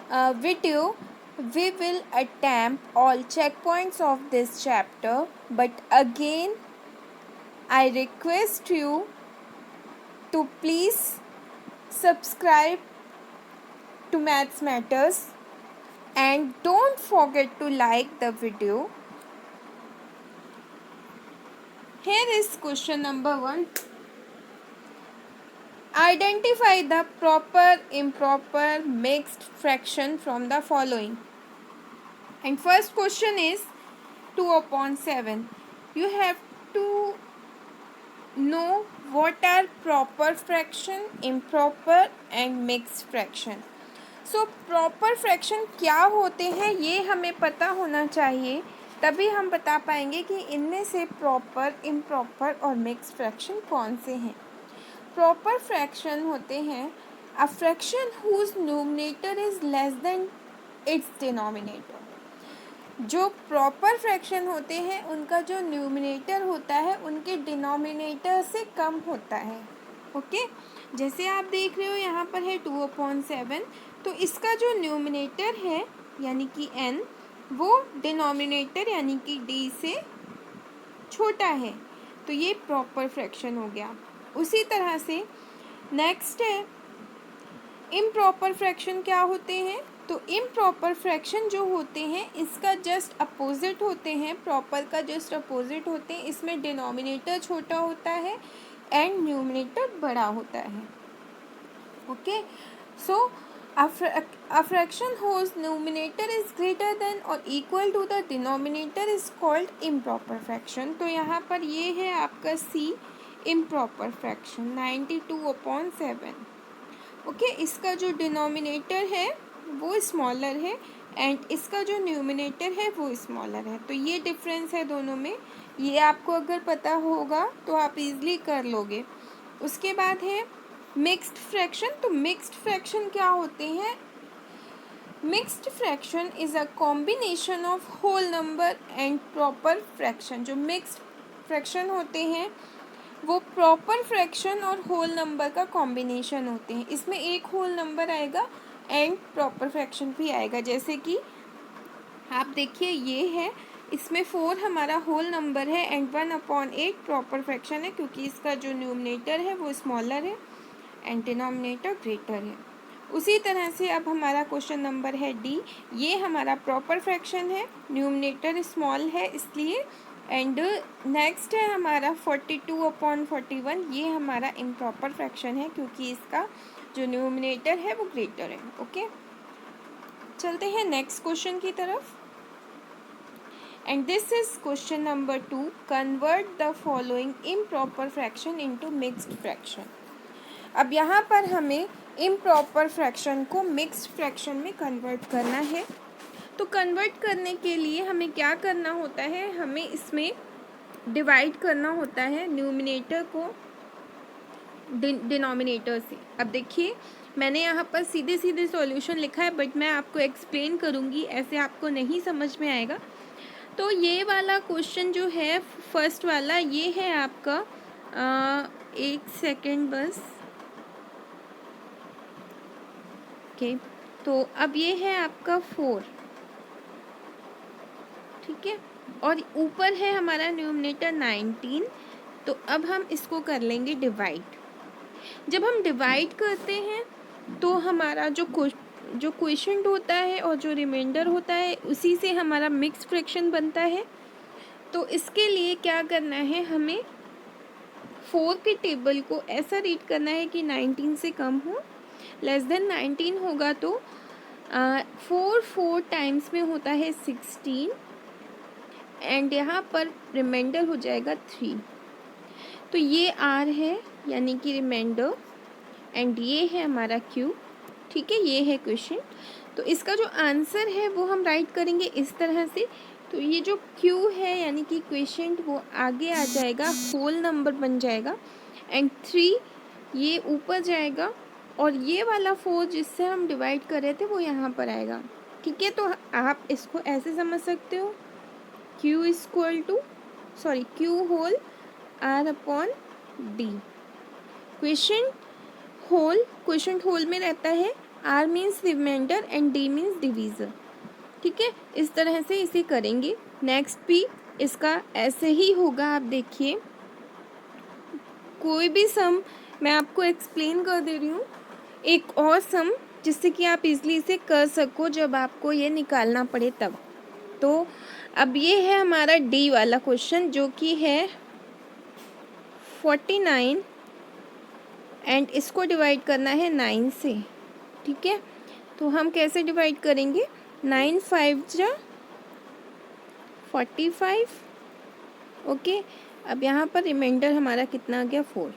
video, we will attempt all checkpoints of this chapter, but again, I request you to please subscribe to Maths Matters and don't forget to like the video. Here is question number 1. Identify the proper, improper, mixed fraction from the following. And first question is 2/7. You have to know what are proper fraction, improper and mixed fraction. So proper fraction क्या होते हैं ये हमें पता होना चाहिए, तभी हम बता पाएंगे कि इनमें से प्रॉपर, इम्प्रॉपर और मिक्स फ्रैक्शन कौन से हैं. प्रॉपर फ्रैक्शन होते हैं a fraction whose numerator is less than its denominator. जो प्रॉपर फ्रैक्शन होते हैं उनका जो न्यूमरेटर होता है उनके डिनोमिनेटर से कम होता है. ओके, जैसे आप देख रहे हो यहाँ पर है 2/7, तो इसका जो न्यूमरेटर है यानी कि n वो डिनोमिनेटर यानी कि d से छोटा है, तो ये प्रॉपर फ्रैक्शन हो गया. उसी तरह से नेक्स्ट है इम्प्रॉपर फ्रैक्शन. क्या होते हैं? तो इम्प्रॉपर फ्रैक्शन जो होते हैं इसका जस्ट अपोजिट होते हैं, प्रॉपर का जस्ट अपोजिट होते हैं. इसमें डिनोमिनेटर छोटा होता है एंड न्यूमरेटर बड़ा होता है. Okay, so a fraction whose numerator is greater than or equal to the denominator is called improper fraction. तो यहाँ पर ये है आपका C, improper fraction 92/7. ओके, इसका जो डिनोमिनेटर है वो स्मॉलर है एंड इसका जो न्यूमरेटर है वो स्मॉलर है. तो ये डिफरेंस है दोनों में. ये आपको अगर पता होगा तो आप इजली कर लोगे. उसके बाद है मिक्स्ड फ्रैक्शन. तो मिक्स्ड फ्रैक्शन क्या होते हैं? Mixed fraction is a combination of whole number and proper fraction. जो मिक्स्ड फ्रैक्शन होते हैं वो प्रॉपर फ्रैक्शन और होल नंबर का कॉम्बिनेशन होते हैं. इसमें एक होल नंबर आएगा एंड प्रॉपर फ्रैक्शन भी आएगा. जैसे कि आप देखिए ये है, इसमें 4 हमारा होल नंबर है एंड 1/8 प्रॉपर फ्रैक्शन है, क्योंकि इसका जो न्यूमरेटर है वो स्मॉलर है एंड डिनोमिनेटर ग्रेटर है. उसी तरह से अब हमारा क्वेश्चन नंबर है डी. ये हमारा प्रॉपर फ्रैक्शन है, न्यूमरेटर स्मॉल है इसलिए. एंड नेक्स्ट है हमारा 42/41. ये हमारा इम्प्रॉपर फ्रैक्शन है क्योंकि इसका जो न्यूमरेटर है वो ग्रेटर है. ओके, चलते हैं नेक्स्ट क्वेश्चन की तरफ. And this is question number 2. Convert the following improper fraction into mixed fraction. अब यहाँ पर हमें इम्प्रॉपर फ्रैक्शन को मिक्स्ड फ्रैक्शन में कन्वर्ट करना है. तो कन्वर्ट करने के लिए हमें क्या करना होता है? हमें इसमें डिवाइड करना होता है न्यूमरेटर को डिनोमिनेटर से. अब देखिए मैंने यहाँ पर सीधे सीधे सॉल्यूशन लिखा है, बट मैं आपको एक्सप्लेन करूँगी, ऐसे आपको नहीं समझ में आएगा. तो ये वाला क्वेश्चन जो है फर्स्ट वाला, ये है आपका एक सेकेंड बस. ओके, तो अब ये है आपका 4, ठीक है, और ऊपर है हमारा न्यूमरेटर 19. तो अब हम इसको कर लेंगे डिवाइड. जब हम डिवाइड करते हैं तो हमारा जो क्वोशिएंट होता है और जो रिमाइंडर होता है उसी से हमारा मिक्स फ्रैक्शन बनता है. तो इसके लिए क्या करना है? हमें 4 के टेबल को ऐसा रीड करना है कि 19 से कम हो. लेस देन 19 होगा तो 4 टाइम्स में होता है 16 एंड यहाँ पर रिमाइंडर हो जाएगा 3. तो ये R है यानी कि रिमाइंडर एंड ये है हमारा Q. ठीक है, ये है क्वेश्चन. तो इसका जो आंसर है वो हम राइट करेंगे इस तरह से. तो ये जो Q है यानी कि क्वेश्चन वो आगे आ जाएगा, होल नंबर बन जाएगा एंड 3 ये ऊपर जाएगा और ये वाला 4 जिससे हम डिवाइड कर रहे थे वो यहाँ पर आएगा. ठीक है, तो आप इसको ऐसे समझ सकते हो Q whole R/D. Question whole में रहता है R means remainder and D means divisor. ठीक है, इस तरह से इसे करेंगे। नेक्स्ट भी इसका ऐसे ही होगा। आप देखिए, कोई भी सम मैं आपको एक्सप्लेन कर दे रही हूँ, एक और सम जिससे कि आप इजली इसे कर सको जब आपको ये निकालना पड़े तब। तो अब ये है हमारा डी वाला क्वेश्चन, जो कि है 49 एंड इसको डिवाइड करना है 9 से। ठीक है, तो हम कैसे डिवाइड करेंगे? 9 5 जा 45। ओके, अब यहाँ पर रिमाइंडर हमारा कितना आ गया? 4।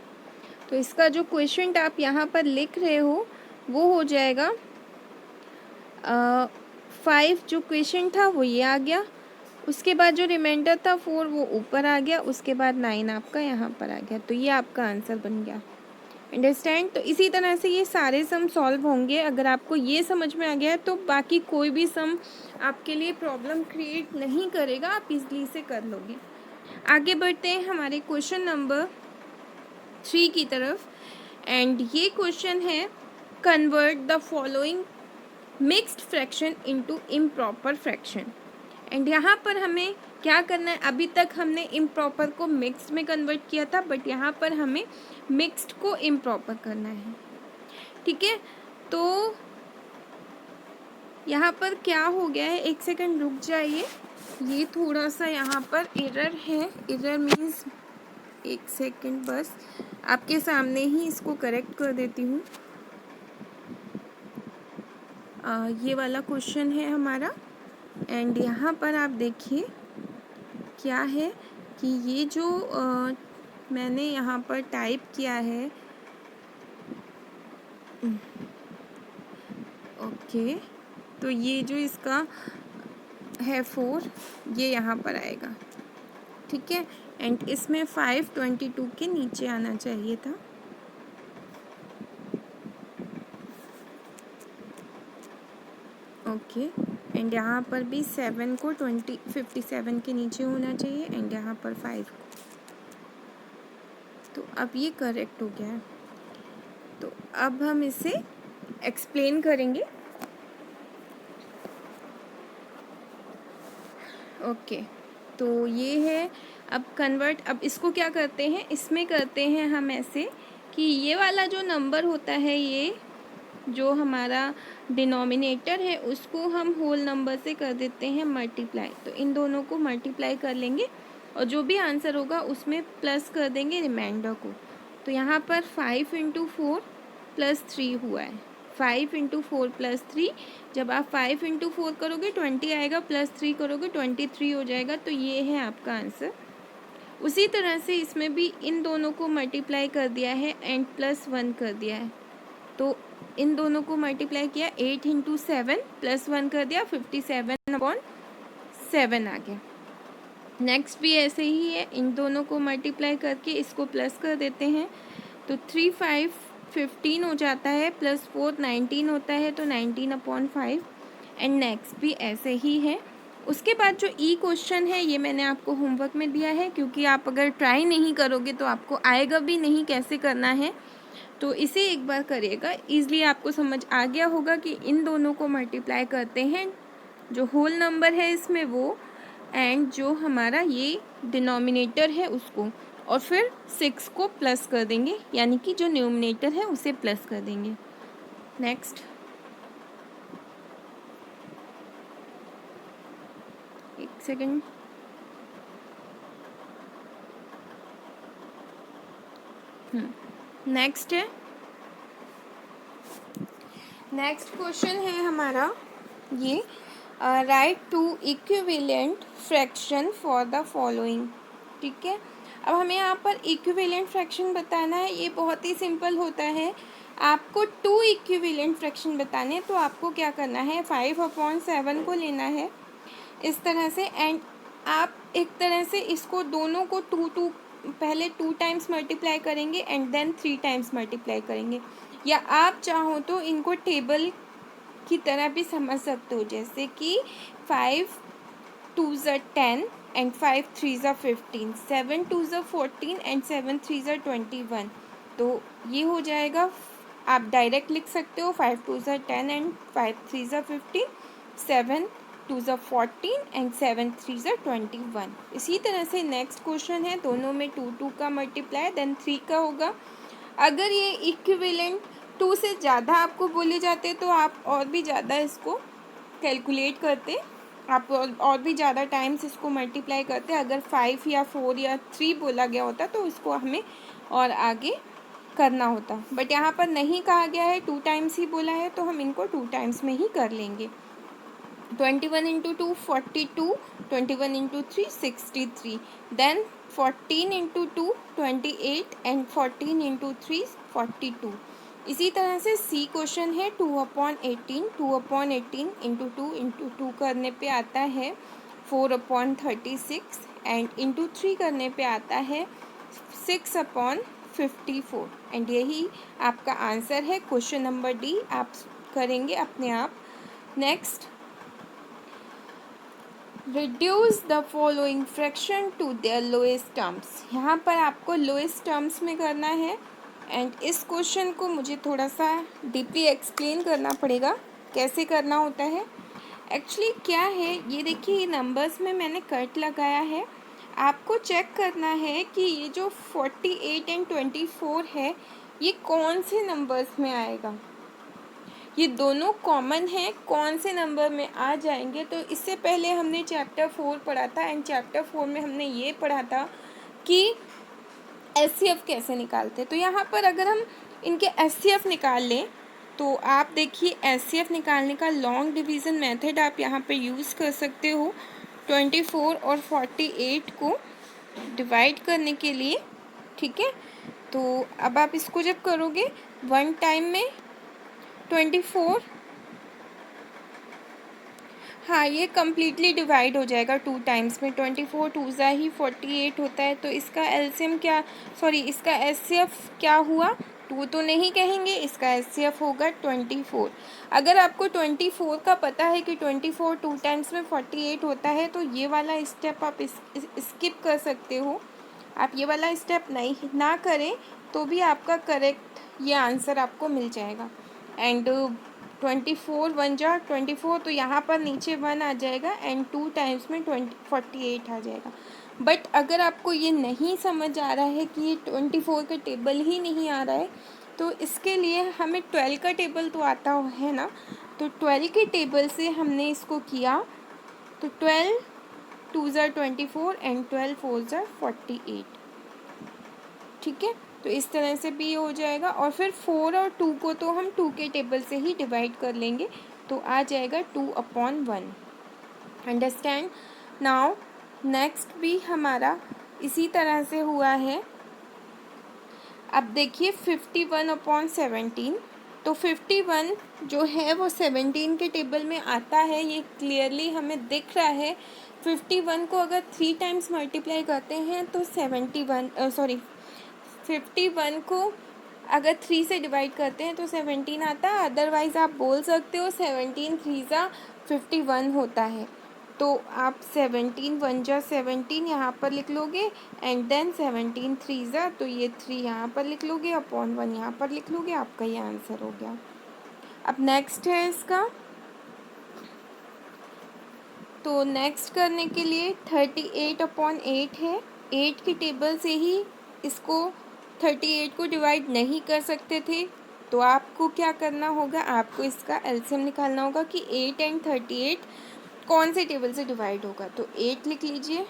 तो इसका जो क्वेश्चन आप यहाँ पर लिख रहे हो वो हो जाएगा 5 जो क्वेश्चन था वो ये आ गया, उसके बाद जो रिमाइंडर था 4 वो ऊपर आ गया, उसके बाद 9 आपका यहाँ पर आ गया। तो ये आपका आंसर बन गया। अंडरस्टैंड? तो इसी तरह से ये सारे सम सॉल्व होंगे। अगर आपको ये समझ में आ गया है तो बाकी कोई भी सम आपके लिए प्रॉब्लम क्रिएट नहीं करेगा, आप इजली से कर लोगे। आगे बढ़ते हैं हमारे क्वेश्चन नंबर 3 की तरफ। एंड ये क्वेश्चन है, convert the following mixed fraction into improper fraction. And यहाँ पर हमें क्या करना है? अभी तक हमने इम्प्रॉपर को मिक्स्ड में कन्वर्ट किया था, बट यहाँ पर हमें मिक्स्ड को इम्प्रॉपर करना है। ठीक है, तो यहाँ पर क्या हो गया है, एक सेकंड रुक जाइए, ये थोड़ा सा यहाँ पर एरर है। एरर मीन्स, एक सेकंड बस, आपके सामने ही इसको करेक्ट कर देती हूँ। ये वाला क्वेश्चन है हमारा। एंड यहाँ पर आप देखिए क्या है कि ये जो मैंने यहाँ पर टाइप किया है, ओके, तो ये जो इसका है 4, ये यहाँ पर आएगा। ठीक है, एंड इसमें 5 22 के नीचे आना चाहिए था। ओके, एंड यहाँ पर भी 7 को 57 के नीचे होना चाहिए, एंड यहाँ पर 5 को। तो अब ये करेक्ट हो गया है। तो अब हम इसे एक्सप्लेन करेंगे। ओके, तो ये है अब कन्वर्ट। अब इसको क्या करते हैं, इसमें करते हैं हम ऐसे कि ये वाला जो नंबर होता है, ये जो हमारा डिनोमिनेटर है उसको हम होल नंबर से कर देते हैं मल्टीप्लाई। तो इन दोनों को मल्टीप्लाई कर लेंगे और जो भी आंसर होगा उसमें प्लस कर देंगे रिमाइंडर को। तो यहाँ पर 5 इंटू 4 प्लस 3 हुआ है। 5 इंटू 4 प्लस 3, जब आप 5 इंटू 4 करोगे 20 आएगा, प्लस 3 करोगे 23 हो जाएगा। तो ये है आपका आंसर। उसी तरह से इसमें भी इन दोनों को मल्टीप्लाई कर दिया है एंड प्लस 1 कर दिया है। तो इन दोनों को मल्टीप्लाई किया, 8 इंटू 7 प्लस 1 कर दिया, 57/7 आ गया। नेक्स्ट भी ऐसे ही है, इन दोनों को मल्टीप्लाई करके इसको प्लस कर देते हैं। तो 3 5 15 हो जाता है, प्लस 4 19 होता है, तो 19/5। एंड नेक्स्ट भी ऐसे ही है। उसके बाद जो ई क्वेश्चन है ये मैंने आपको होमवर्क में दिया है, क्योंकि आप अगर ट्राई नहीं करोगे तो आपको आएगा भी नहीं कैसे करना है। तो इसे एक बार करिएगा, ईज़िली आपको समझ आ गया होगा कि इन दोनों को मल्टीप्लाई करते हैं, जो होल नंबर है इसमें वो, एंड जो हमारा ये डिनोमिनेटर है उसको, और फिर 6 को प्लस कर देंगे, यानी कि जो न्यूमिनेटर है उसे प्लस कर देंगे। नेक्स्ट, एक सेकेंड, नेक्स्ट है, नेक्स्ट क्वेश्चन है हमारा ये, right 2 equivalent fraction for the following. ठीक है, अब हमें यहाँ पर इक्विवेलेंट फ्रैक्शन बताना है। ये बहुत ही सिंपल होता है। आपको 2 इक्विवेलेंट फ्रैक्शन बताने हैं, तो आपको क्या करना है, 5/7 को लेना है इस तरह से, एंड आप एक तरह से इसको दोनों को 2 पहले 2 टाइम्स मल्टीप्लाई करेंगे एंड देन 3 टाइम्स मल्टीप्लाई करेंगे, या आप चाहो तो इनको टेबल की तरह भी समझ सकते हो, जैसे कि 5 2 ज़ 10 एंड 5 3 ज़ 15, 7 2 ज़ 14 एंड 7 3 ज़ 21। तो ये हो जाएगा आप डायरेक्ट लिख सकते हो 5 2 ज़ा 10 एंड 5 3 ज़ा 15, 7 2 ज़ा 14 एंड 7 3 ज़ा 21। इसी तरह से नेक्स्ट क्वेश्चन है, दोनों में 2 2 का मल्टीप्लाई देन 3 का होगा। अगर ये इक्विवेलेंट 2 से ज़्यादा आपको बोले जाते तो आप और भी ज़्यादा इसको कैलकुलेट करते, आप और भी ज़्यादा टाइम्स इसको मल्टीप्लाई करते। अगर 5 या 4 या 3 बोला गया होता तो इसको हमें और आगे करना होता, बट यहाँ पर नहीं कहा गया है, 2 टाइम्स ही बोला है, तो हम इनको 2 टाइम्स में ही कर लेंगे। 21 into 2 42, 21 into 3 63, then 14 into 2 28 and 14 into 3 42। इसी तरह से सी क्वेश्चन है 2/18, 2/18 इंटू 2 करने पे आता है 4/36 एंड इंटू 3 करने पे आता है 6/54 एंड यही आपका आंसर है। क्वेश्चन नंबर डी आप करेंगे अपने आप। Next, reduce the following fraction to their lowest terms. यहाँ पर आपको लोएस्ट टर्म्स में करना है एंड इस क्वेश्चन को मुझे थोड़ा सा डीपली एक्सप्लेन करना पड़ेगा कैसे करना होता है। एक्चुअली क्या है, ये देखिए नंबर्स में मैंने कट लगाया है, आपको चेक करना है कि ये जो 48 एंड 24 है ये कौन से नंबर्स में आएगा। ये दोनों कॉमन है, कौन से नंबर में आ जाएंगे। तो इससे पहले हमने चैप्टर 4 पढ़ा था एंड चैप्टर 4 में हमने ये पढ़ा था कि एचसीएफ कैसे निकालते। तो यहाँ पर अगर हम इनके एचसीएफ निकाल लें तो आप देखिए एचसीएफ निकालने का लॉन्ग डिवीज़न मेथड आप यहाँ पे यूज़ कर सकते हो 24 और 48 को डिवाइड करने के लिए, ठीक है। तो अब आप इसको जब करोगे वन टाइम में 24, हाँ ये कम्प्लीटली डिवाइड हो जाएगा 2 टाइम्स में। 24 2 ज़ा ही 48 होता है, तो इसका एलसीएम क्या, सॉरी इसका एचसीएफ क्या हुआ, 2 तो नहीं कहेंगे, इसका एचसीएफ होगा 24। अगर आपको 24 का पता है कि 24 2 टाइम्स में 48 होता है तो ये वाला स्टेप आप स्किप कर सकते हो। आप ये वाला स्टेप नहीं ना करें तो भी आपका करेक्ट ये आंसर आपको मिल जाएगा। एंड 24 1 जा 24, तो यहाँ पर नीचे 1 आ जाएगा एंड 2 टाइम्स में 48 आ जाएगा। बट अगर आपको ये नहीं समझ आ रहा है कि ये 24 का टेबल ही नहीं आ रहा है, तो इसके लिए हमें 12 का टेबल तो आता है ना, तो 12 के टेबल से हमने इसको किया, तो 12 2 ज़ा 24 एंड 12 4 ज़ा 48, ठीक है। तो इस तरह से भी हो जाएगा और फिर 4 और 2 को तो हम 2 के टेबल से ही डिवाइड कर लेंगे, तो आ जाएगा 2/1। अंडरस्टैंड। नाउ नेक्स्ट भी हमारा इसी तरह से हुआ है। अब देखिए 51/17, तो 51 जो है वो 17 के टेबल में आता है, ये क्लियरली हमें दिख रहा है। 51 को अगर 3 टाइम्स मल्टीप्लाई करते हैं तो 51 को अगर 3 से डिवाइड करते हैं तो 17 आता है। अदरवाइज़ आप बोल सकते हो 17 3 ज़ा 51 होता है, तो आप 17 1 जा 17 यहाँ पर लिख लोगे एंड देन 17 3 ज़ा, तो ये 3 यहाँ पर लिख लोगे अपॉन 1 यहाँ पर लिख लोगे, आपका ये आंसर हो गया। अब नेक्स्ट है इसका, तो नेक्स्ट करने के लिए 38/8 है, 8 की टेबल से ही इसको 38 को डिवाइड नहीं कर सकते थे, तो आपको क्या करना होगा, आपको इसका एलसीएम निकालना होगा कि 8 एंड 38 कौन से टेबल से डिवाइड होगा। तो 8 लिख लीजिए,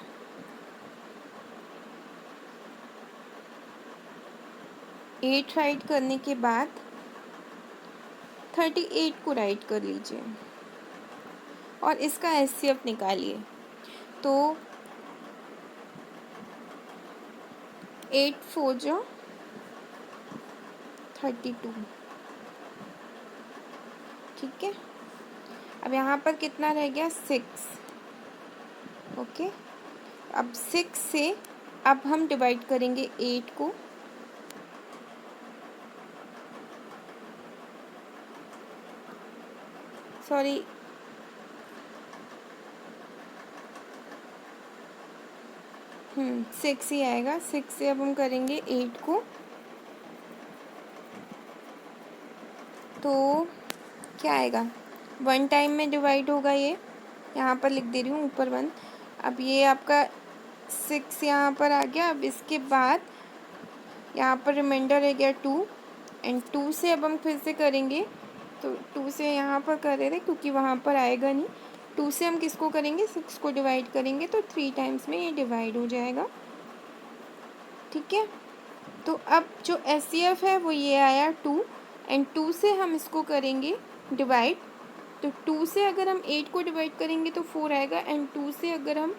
8 राइट करने के बाद 38 को राइट कर लीजिए और इसका एचसीएफ निकालिए। तो 8 4 जा 32, ठीक है। अब यहाँ पर कितना रह गया 6, ओके। अब 6 से अब हम डिवाइड करेंगे 8 को, सॉरी 6 ही आएगा। 6 से अब हम करेंगे 8 को, तो क्या आएगा, 1 टाइम में डिवाइड होगा, ये यहाँ पर लिख दे रही हूँ ऊपर 1। अब ये आपका 6 यहाँ पर आ गया। अब इसके बाद यहाँ पर रिमाइंडर रह गया 2, एंड 2 से अब हम फिर से करेंगे, तो 2 से यहाँ पर कर रहे थे क्योंकि वहाँ पर आएगा नहीं। 2 से हम किसको करेंगे, 6 को डिवाइड करेंगे, तो 3 टाइम्स में ये डिवाइड हो जाएगा। ठीक है, तो अब जो एचसीएफ है वो ये आया 2, एंड 2 से हम इसको करेंगे डिवाइड, तो 2 से अगर हम 8 को डिवाइड करेंगे तो 4 आएगा, एंड 2 से अगर हम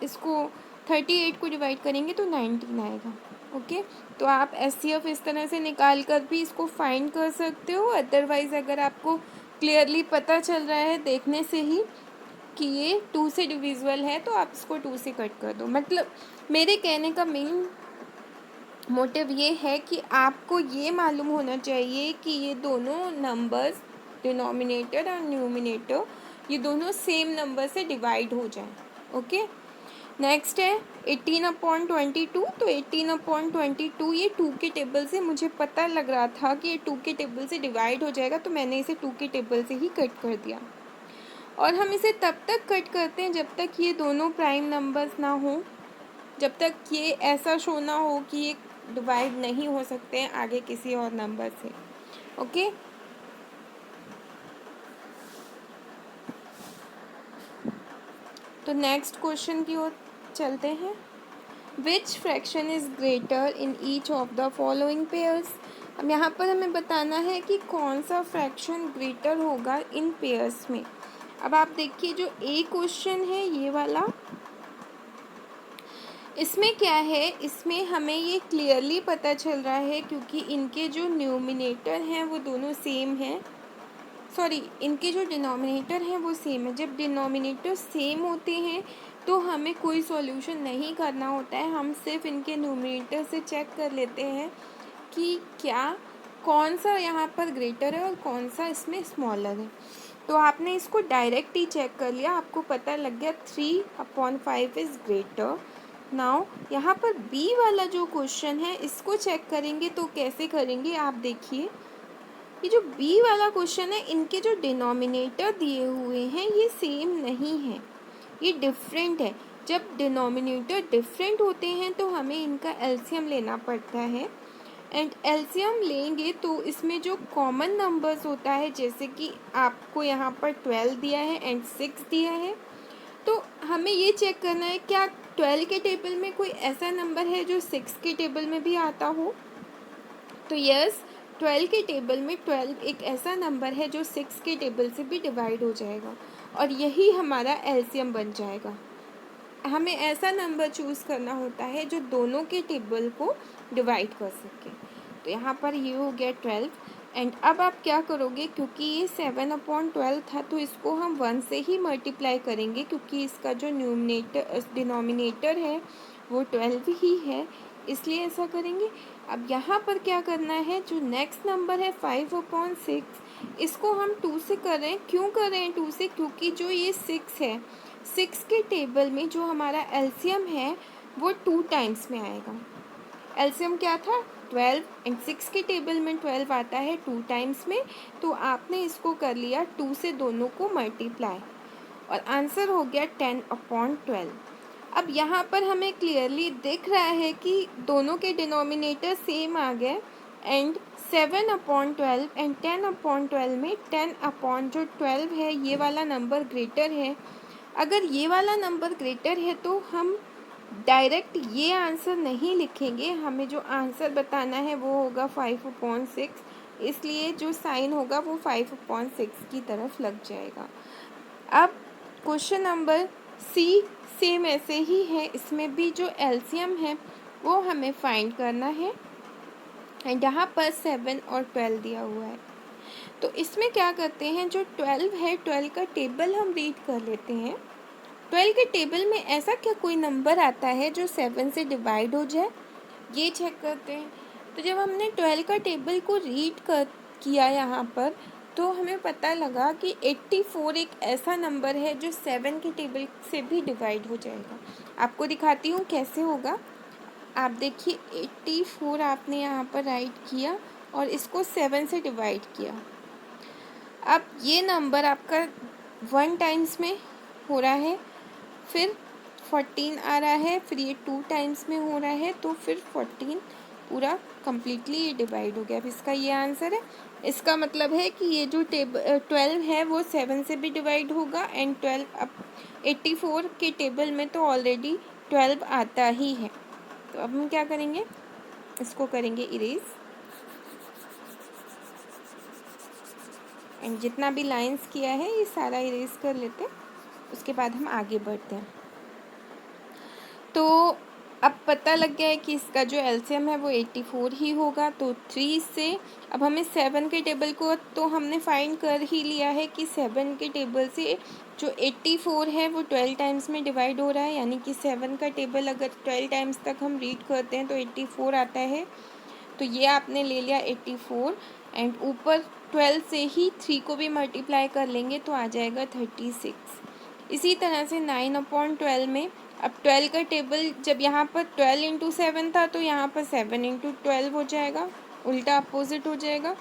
इसको 38 को डिवाइड करेंगे तो 19 आएगा। ओके, तो आप एचसीएफ इस तरह से निकाल कर भी इसको फाइंड कर सकते हो। अदरवाइज़ अगर आपको क्लियरली पता चल रहा है देखने से ही कि ये 2 से डिविजिबल है, तो आप इसको 2 से कट कर दो। मतलब मेरे कहने का मेन मोटिव ये है कि आपको ये मालूम होना चाहिए कि ये दोनों नंबर्स, डिनोमिनेटर और न्यूमिनेटर, ये दोनों सेम नंबर से डिवाइड हो जाएं। ओके, नेक्स्ट है 18/22। तो 18/22 ये 2 के टेबल से मुझे पता लग रहा था कि ये 2 के टेबल से डिवाइड हो जाएगा, तो मैंने इसे 2 के टेबल से ही कट कर दिया। और हम इसे तब तक कट करते हैं जब तक ये दोनों प्राइम नंबर्स ना हो, जब तक ये ऐसा शो ना हो कि ये डिवाइड नहीं हो सकते हैं आगे किसी और नंबर से। ओके, तो नेक्स्ट क्वेश्चन की ओर चलते हैं। विच fraction is greater in each of the following pairs. अब यहाँ पर हमें बताना है कि कौन सा फ्रैक्शन ग्रेटर होगा इन पेयर्स में। अब आप देखिए जो ए क्वेश्चन है ये वाला, इसमें क्या है, इसमें हमें ये क्लियरली पता चल रहा है क्योंकि इनके जो न्यूमिनेटर हैं वो दोनों सेम हैं, सॉरी इनके जो डिनोमिनेटर हैं वो सेम है। जब डिनोमिनेटर सेम होते हैं तो हमें कोई सॉल्यूशन नहीं करना होता है, हम सिर्फ इनके न्यूमिनेटर से चेक कर लेते हैं कि क्या कौन सा यहाँ पर ग्रेटर है और कौन सा इसमें स्मॉलर है। तो आपने इसको डायरेक्ट ही चेक कर लिया, आपको पता लग गया 3/5 इज़ ग्रेटर। नाउ यहाँ पर बी वाला जो क्वेश्चन है इसको चेक करेंगे, तो कैसे करेंगे आप देखिए। ये जो बी वाला क्वेश्चन है, इनके जो डिनोमिनेटर दिए हुए हैं ये सेम नहीं है, ये डिफरेंट है। जब डिनोमिनेटर डिफरेंट होते हैं तो हमें इनका एलसीएम लेना पड़ता है, एंड एलसीएम लेंगे तो इसमें जो कॉमन नंबर्स होता है, जैसे कि आपको यहाँ पर 12 दिया है एंड 6 दिया है, तो हमें ये चेक करना है क्या 12 के टेबल में कोई ऐसा नंबर है जो 6 के टेबल में भी आता हो। तो यस, 12 के टेबल में 12 एक ऐसा नंबर है जो 6 के टेबल से भी डिवाइड हो जाएगा, और यही हमारा एलसीएम बन जाएगा। हमें ऐसा नंबर चूज़ करना होता है जो दोनों के टेबल को डिवाइड कर सके। तो यहाँ पर ये हो गया 12, एंड अब आप क्या करोगे, क्योंकि ये 7/12 था तो इसको हम 1 से ही मल्टीप्लाई करेंगे, क्योंकि इसका जो डिनोमिनेटर है वो 12 ही है, इसलिए ऐसा करेंगे। अब यहाँ पर क्या करना है, जो नेक्स्ट नंबर है 5/6, इसको हम 2 से कर रहे हैं। क्यों कर रहे हैं 2 से, क्योंकि जो ये 6 है, 6 के टेबल में जो हमारा एलसीएम है वो 2 टाइम्स में आएगा। एलसीएम क्या था 12, एंड 6 के टेबल में 12 आता है 2 टाइम्स में, तो आपने इसको कर लिया 2 से दोनों को मल्टीप्लाई, और आंसर हो गया 10/12। अब यहाँ पर हमें क्लियरली दिख रहा है कि दोनों के डिनोमिनेटर सेम आ गए, एंड 7/12 एंड 10/12 में 10/12 है, ये वाला नंबर ग्रेटर है। अगर ये वाला नंबर ग्रेटर है तो हम डायरेक्ट ये आंसर नहीं लिखेंगे, हमें जो आंसर बताना है वो होगा 5/6, इसलिए जो साइन होगा वो 5/6 की तरफ लग जाएगा। अब क्वेश्चन नंबर सी सेम ऐसे ही है, इसमें भी जो एलसीएम है वो हमें फाइंड करना है, एंड यहाँ पर 7 और 12 दिया हुआ है। तो इसमें क्या करते हैं, जो 12 है 12 का टेबल हम रीड कर लेते हैं। 12 के टेबल में ऐसा क्या कोई नंबर आता है जो 7 से डिवाइड हो जाए, ये चेक करते हैं। तो जब हमने 12 का टेबल को रीड किया यहाँ पर, तो हमें पता लगा कि 84 एक ऐसा नंबर है जो 7 के टेबल से भी डिवाइड हो जाएगा। आपको दिखाती हूँ कैसे होगा। आप देखिए 84 आपने यहाँ पर राइट किया, और इसको 7 से डिवाइड किया। अब ये नंबर आपका 1 टाइम्स में हो रहा है, फिर 14 आ रहा है, फिर ये 2 टाइम्स में हो रहा है, तो फिर 14 पूरा कम्प्लीटली ये डिवाइड हो गया। अब इसका ये आंसर है। इसका मतलब है कि ये जो 12 है वो 7 से भी डिवाइड होगा, एंड 12 अब 84 के टेबल में तो ऑलरेडी 12 आता ही है। तो अब हम क्या करेंगे, इसको करेंगे इरेज, एंड जितना भी लाइंस किया है ये सारा इरेज कर लेते हैं। उसके बाद हम आगे बढ़ते हैं। तो अब पता लग गया है कि इसका जो एलसीएम है वो 84 ही होगा। तो 3 से अब हमें 7 के टेबल को तो हमने फाइंड कर ही लिया है कि 7 के टेबल से जो 84 है वो 12 टाइम्स में डिवाइड हो रहा है, यानी कि 7 का टेबल अगर 12 टाइम्स तक हम रीड करते हैं तो 84 आता है। तो ये आपने ले लिया 84, एंड ऊपर 12 से ही 3 को भी मल्टीप्लाई कर लेंगे तो आ जाएगा 36। इसी तरह से 9/12 में अब 12 का टेबल जब यहाँ पर 12 इंटू 7 था तो यहाँ पर 7 इंटू 12 हो जाएगा, उल्टा अपोजिट हो जाएगा।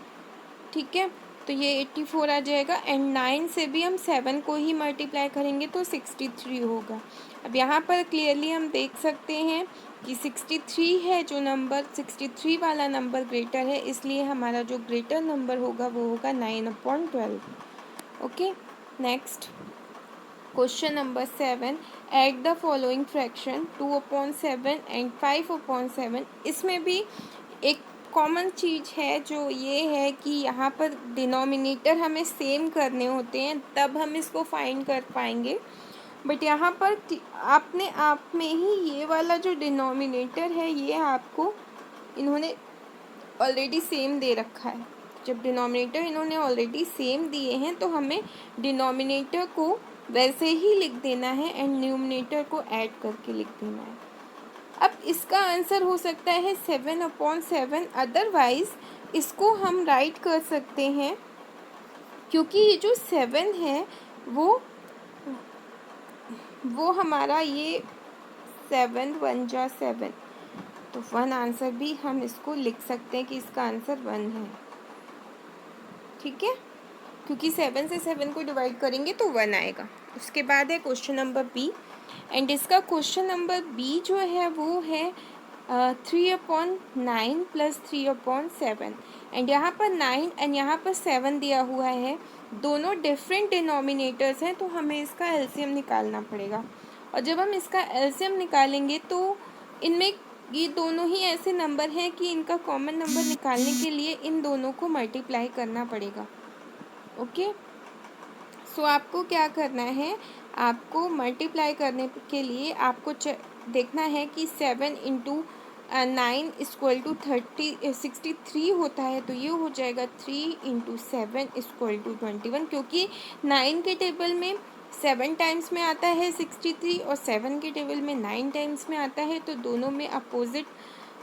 ठीक है, तो ये 84 आ जाएगा, एंड 9 से भी हम 7 को ही मल्टीप्लाई करेंगे तो 63 होगा। अब यहाँ पर क्लियरली हम देख सकते हैं कि 63 है जो नंबर, 63 वाला नंबर ग्रेटर है, इसलिए हमारा जो ग्रेटर नंबर होगा वो होगा 9/12। Okay, next question number 7, add the following fraction 2/7 and 5/7। इसमें भी एक कॉमन चीज़ है जो ये है कि यहाँ पर डिनोमिनेटर हमें सेम करने होते हैं तब हम इसको फाइंड कर पाएंगे, बट यहाँ पर अपने आप में ही ये वाला जो डिनोमिनेटर है ये आपको इन्होंने ऑलरेडी सेम दे रखा है। जब डिनोमिनेटर इन्होंने ऑलरेडी सेम दिए हैं तो हमें डिनोमिनेटर को वैसे ही लिख देना है एंड न्यूमरेटर को ऐड करके लिख देना है। अब इसका आंसर हो सकता है 7/7, अदरवाइज इसको हम राइट कर सकते हैं, क्योंकि ये जो 7 है वो हमारा ये 7 1 जा 7, तो 1 आंसर भी हम इसको लिख सकते हैं कि इसका आंसर 1 है। ठीक है, क्योंकि 7 से 7 को डिवाइड करेंगे तो 1 आएगा। उसके बाद है क्वेश्चन नंबर बी, एंड इसका क्वेश्चन नंबर बी जो है वो है 3/9 प्लस 3/7, एंड यहाँ पर 9 एंड यहाँ पर 7 दिया हुआ है, दोनों डिफरेंट डिनोमिनेटर्स हैं, तो हमें इसका एलसीएम निकालना पड़ेगा। और जब हम इसका एलसीएम निकालेंगे तो इनमें ये दोनों ही ऐसे नंबर हैं कि इनका कॉमन नंबर निकालने के लिए इन दोनों को मल्टीप्लाई करना पड़ेगा। ओके, सो आपको क्या करना है, आपको मल्टीप्लाई करने के लिए आपको देखना है कि 7 इंटू 9 इक्वल टू 63 होता है, तो ये हो जाएगा 3 इंटू 7 इक्वल टू 21, क्योंकि 9 के टेबल में 7 टाइम्स में आता है 63 और 7 के टेबल में 9 टाइम्स में आता है, तो दोनों में अपोजिट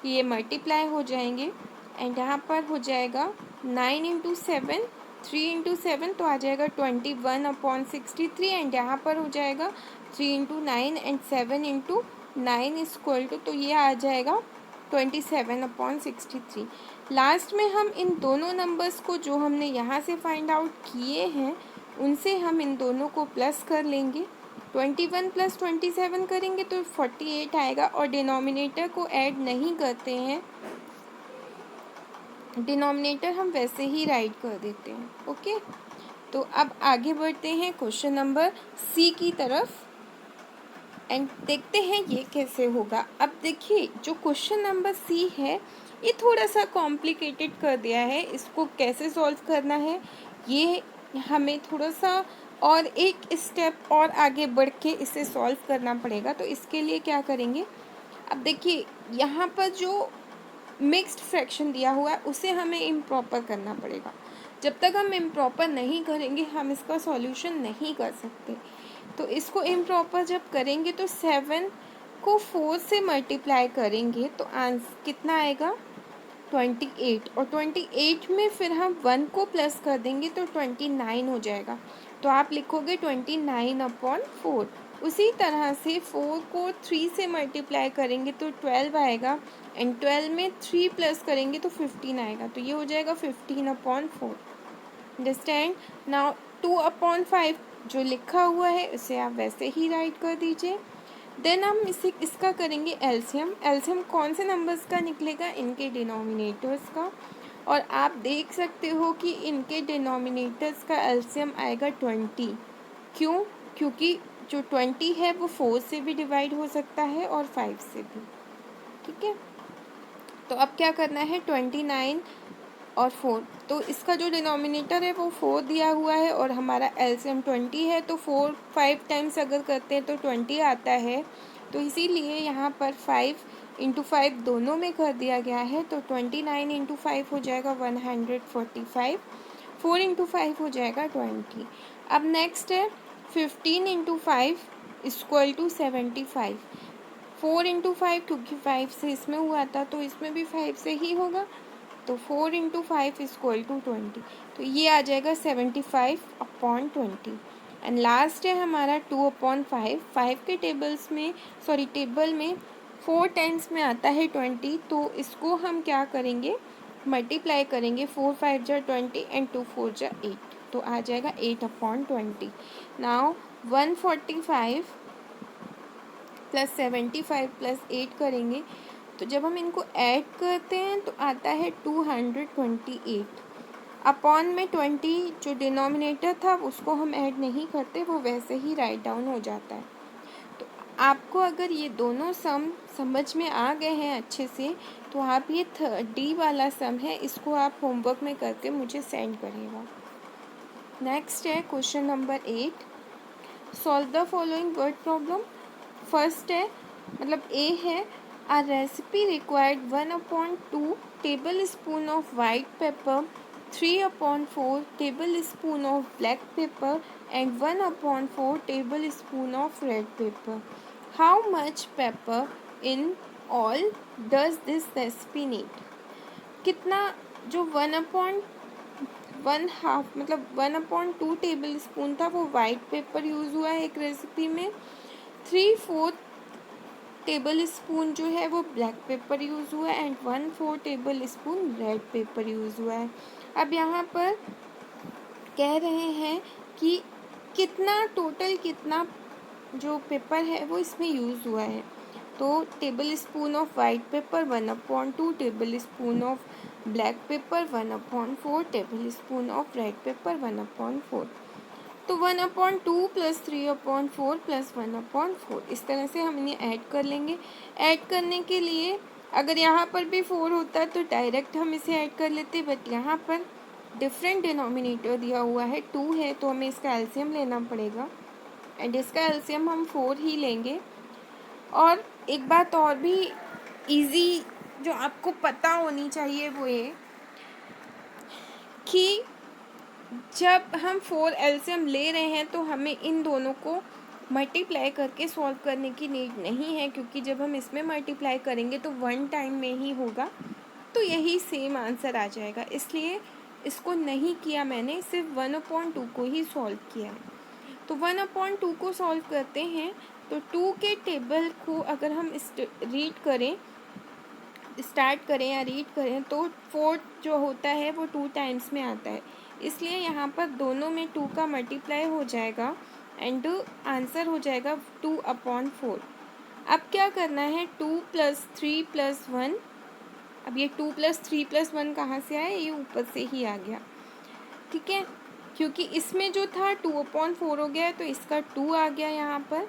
ये मल्टीप्लाई हो जाएंगे, एंड यहाँ पर हो जाएगा 9 इंटू 7, 3 इंटू 7, तो आ जाएगा 21/63, एंड यहाँ पर हो जाएगा 3 into 9 and 7 into 9 equal to, तो ये आ जाएगा 27/63। लास्ट में हम इन दोनों नंबर्स को जो हमने यहाँ से फाइंड आउट किए हैं उनसे हम इन दोनों को प्लस कर लेंगे। 21 प्लस 27 करेंगे तो 48 आएगा, और डिनोमिनेटर को ऐड नहीं करते हैं, डिनोमिनेटर हम वैसे ही राइट कर देते हैं। ओके, तो अब आगे बढ़ते हैं क्वेश्चन नंबर सी की तरफ, एंड देखते हैं ये कैसे होगा। अब देखिए जो क्वेश्चन नंबर सी है ये थोड़ा सा कॉम्प्लिकेटेड कर दिया है, इसको कैसे सॉल्व करना है ये हमें थोड़ा सा और एक स्टेप और आगे बढ़ के इसे सॉल्व करना पड़ेगा। तो इसके लिए क्या करेंगे, अब देखिए यहाँ पर जो मिक्स्ड फ्रैक्शन दिया हुआ है उसे हमें इम्प्रॉपर करना पड़ेगा। जब तक हम इम्प्रॉपर नहीं करेंगे हम इसका सॉल्यूशन नहीं कर सकते। तो इसको इम्प्रॉपर जब करेंगे तो 7 को 4 से मल्टीप्लाई करेंगे तो आंसर कितना आएगा 28, और 28 में फिर हम 1 को प्लस कर देंगे तो 29 हो जाएगा। तो आप लिखोगे 29/4। उसी तरह से 4 को 3 से मल्टीप्लाई करेंगे तो 12 आएगा, एंड 12 में 3 प्लस करेंगे तो 15 आएगा, तो ये हो जाएगा 15/4। अंडरस्टैंड। नाउ 2/5 जो लिखा हुआ है उसे आप वैसे ही राइट कर दीजिए। देन हम इसका करेंगे एलसीएम। एलसीएम कौन से नंबर्स का निकलेगा? इनके डिनोमिनेटर्स का। और आप देख सकते हो कि इनके डिनोमिनेटर्स का एलसीएम आएगा 20। क्यों? क्योंकि जो 20 है वो 4 से भी डिवाइड हो सकता है और 5 से भी। ठीक है, तो अब क्या करना है, 29 और 4, तो इसका जो डिनोमिनेटर है वो 4 दिया हुआ है और हमारा एलसीएम 20 है, तो 4 5 टाइम्स अगर करते हैं तो 20 आता है। तो इसीलिए यहाँ पर 5 × 5 दोनों में कर दिया गया है, तो 29 × 5 हो जाएगा 145, 4 × 5 हो जाएगा 20। अब नेक्स्ट है 15 × 5 = 75। 4 × 5 क्योंकि 5 से इसमें हुआ था तो इसमें भी 5 से ही होगा, तो 4 × 5 = 20, तो ये आ जाएगा 75/20। एंड लास्ट है हमारा 2/5। 5 के टेबल में 4 टाइम्स में आता है 20, तो इसको हम क्या करेंगे, मल्टीप्लाई करेंगे। 4 5 जा 20 एंड 2 4 जा 8, तो आ जाएगा 8/20। नाउ 145 + 75 + 8 करेंगे, तो जब हम इनको ऐड करते हैं तो आता है 228। अपॉन में 20 जो डिनोमिनेटर था उसको हम ऐड नहीं करते, वो वैसे ही राइट डाउन हो जाता है। तो आपको अगर ये दोनों सम समझ में आ गए हैं अच्छे से, तो आप ये डी वाला सम है इसको आप होमवर्क में करके मुझे सेंड करिएगा। नेक्स्ट है question number 8, solve the following word problem. First है मतलब ए है, a recipe required 1/2 tablespoon of white pepper, 3/4 tablespoon of black pepper and 1/4 tablespoon of red pepper. How much pepper in all does this recipe need? कितना, जो 1/1/2 मतलब 1/2 table spoon था वो white paper use हुआ है एक रेसिपी में। 3/4 table spoon जो है वो ब्लैक पेपर यूज़ हुआ है and 1/4 table spoon red pepper use हुआ है। अब यहाँ पर कह रहे हैं कि कितना टोटल कितना जो पेपर है वो इसमें यूज़ हुआ है, तो table spoon of white paper 1/2, table spoon of black pepper 1/4, table spoon of red pepper 1/4, तो 1/2 + 3/4 + 1/4, इस तरह से हम इन्हें ऐड कर लेंगे। ऐड करने के लिए अगर यहाँ पर भी 4 होता तो डायरेक्ट हम इसे ऐड कर लेते, बट यहाँ पर डिफरेंट डिनोमिनेटर दिया हुआ है, 2 है, तो हमें इसका एलसीएम लेना पड़ेगा एंड इसका एलसीएम हम 4 ही लेंगे। और एक बात और भी इजी जो आपको पता होनी चाहिए वो ये कि जब हम 4 एलसीएम ले रहे हैं तो हमें इन दोनों को मल्टीप्लाई करके सॉल्व करने की नीड नहीं है, क्योंकि जब हम इसमें मल्टीप्लाई करेंगे तो 1 टाइम में ही होगा, तो यही सेम आंसर आ जाएगा। इसलिए इसको नहीं किया मैंने, सिर्फ 1/2 को ही सॉल्व किया है। तो 1/2 को सॉल्व करते हैं, तो 2 के टेबल को अगर हम स्टार्ट करें या रीड करें तो 4 जो होता है वो 2 टाइम्स में आता है, इसलिए यहाँ पर दोनों में 2 का मल्टीप्लाई हो जाएगा एंड आंसर हो जाएगा 2/4। अब क्या करना है, 2 + 3 + 1, अब ये 2 + 3 + 1 कहाँ से आया, ये ऊपर से ही आ गया। ठीक है, क्योंकि इसमें जो था 2/4 हो गया तो इसका 2 आ गया, यहाँ पर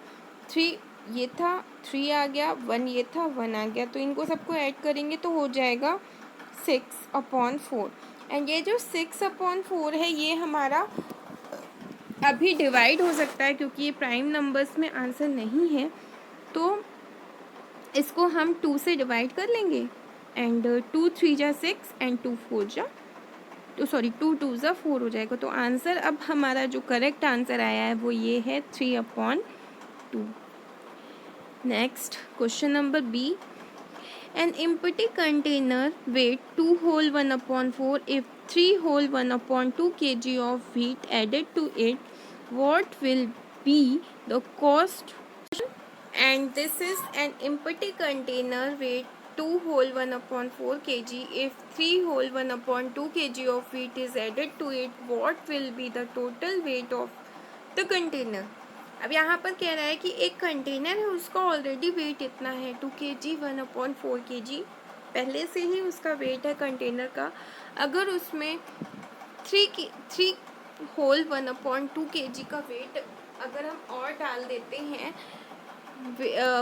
3 ये था, 3 आ गया, 1 ये था, 1 आ गया, तो इनको सबको ऐड करेंगे तो हो जाएगा 6/4। एंड ये जो 6/4 है ये हमारा अभी डिवाइड हो सकता है, क्योंकि ये प्राइम नंबर्स में आंसर नहीं है, तो इसको हम 2 से डिवाइड कर लेंगे एंड 2 3 जा 6 एंड 2 4 जा 2 2 जा 4 हो जाएगा। तो आंसर अब हमारा जो करेक्ट आंसर आया है वो ये है 3/2। Next question number B, an empty container weight 2 whole 1/4 if 3 whole 1/2 kg of wheat added to it, what will be the cost? And this is an empty container weight 2 whole 1/4 kg. If 3 whole 1/2 kg of wheat is added to it, what will be the total weight of the container? अब यहाँ पर कह रहा है कि एक container है, उसका ऑलरेडी वेट इतना है 2 kg 1/4 kg, पहले से ही उसका वेट है कंटेनर का। अगर उसमें 3 होल 1/2 kg का वेट अगर हम और डाल देते हैं,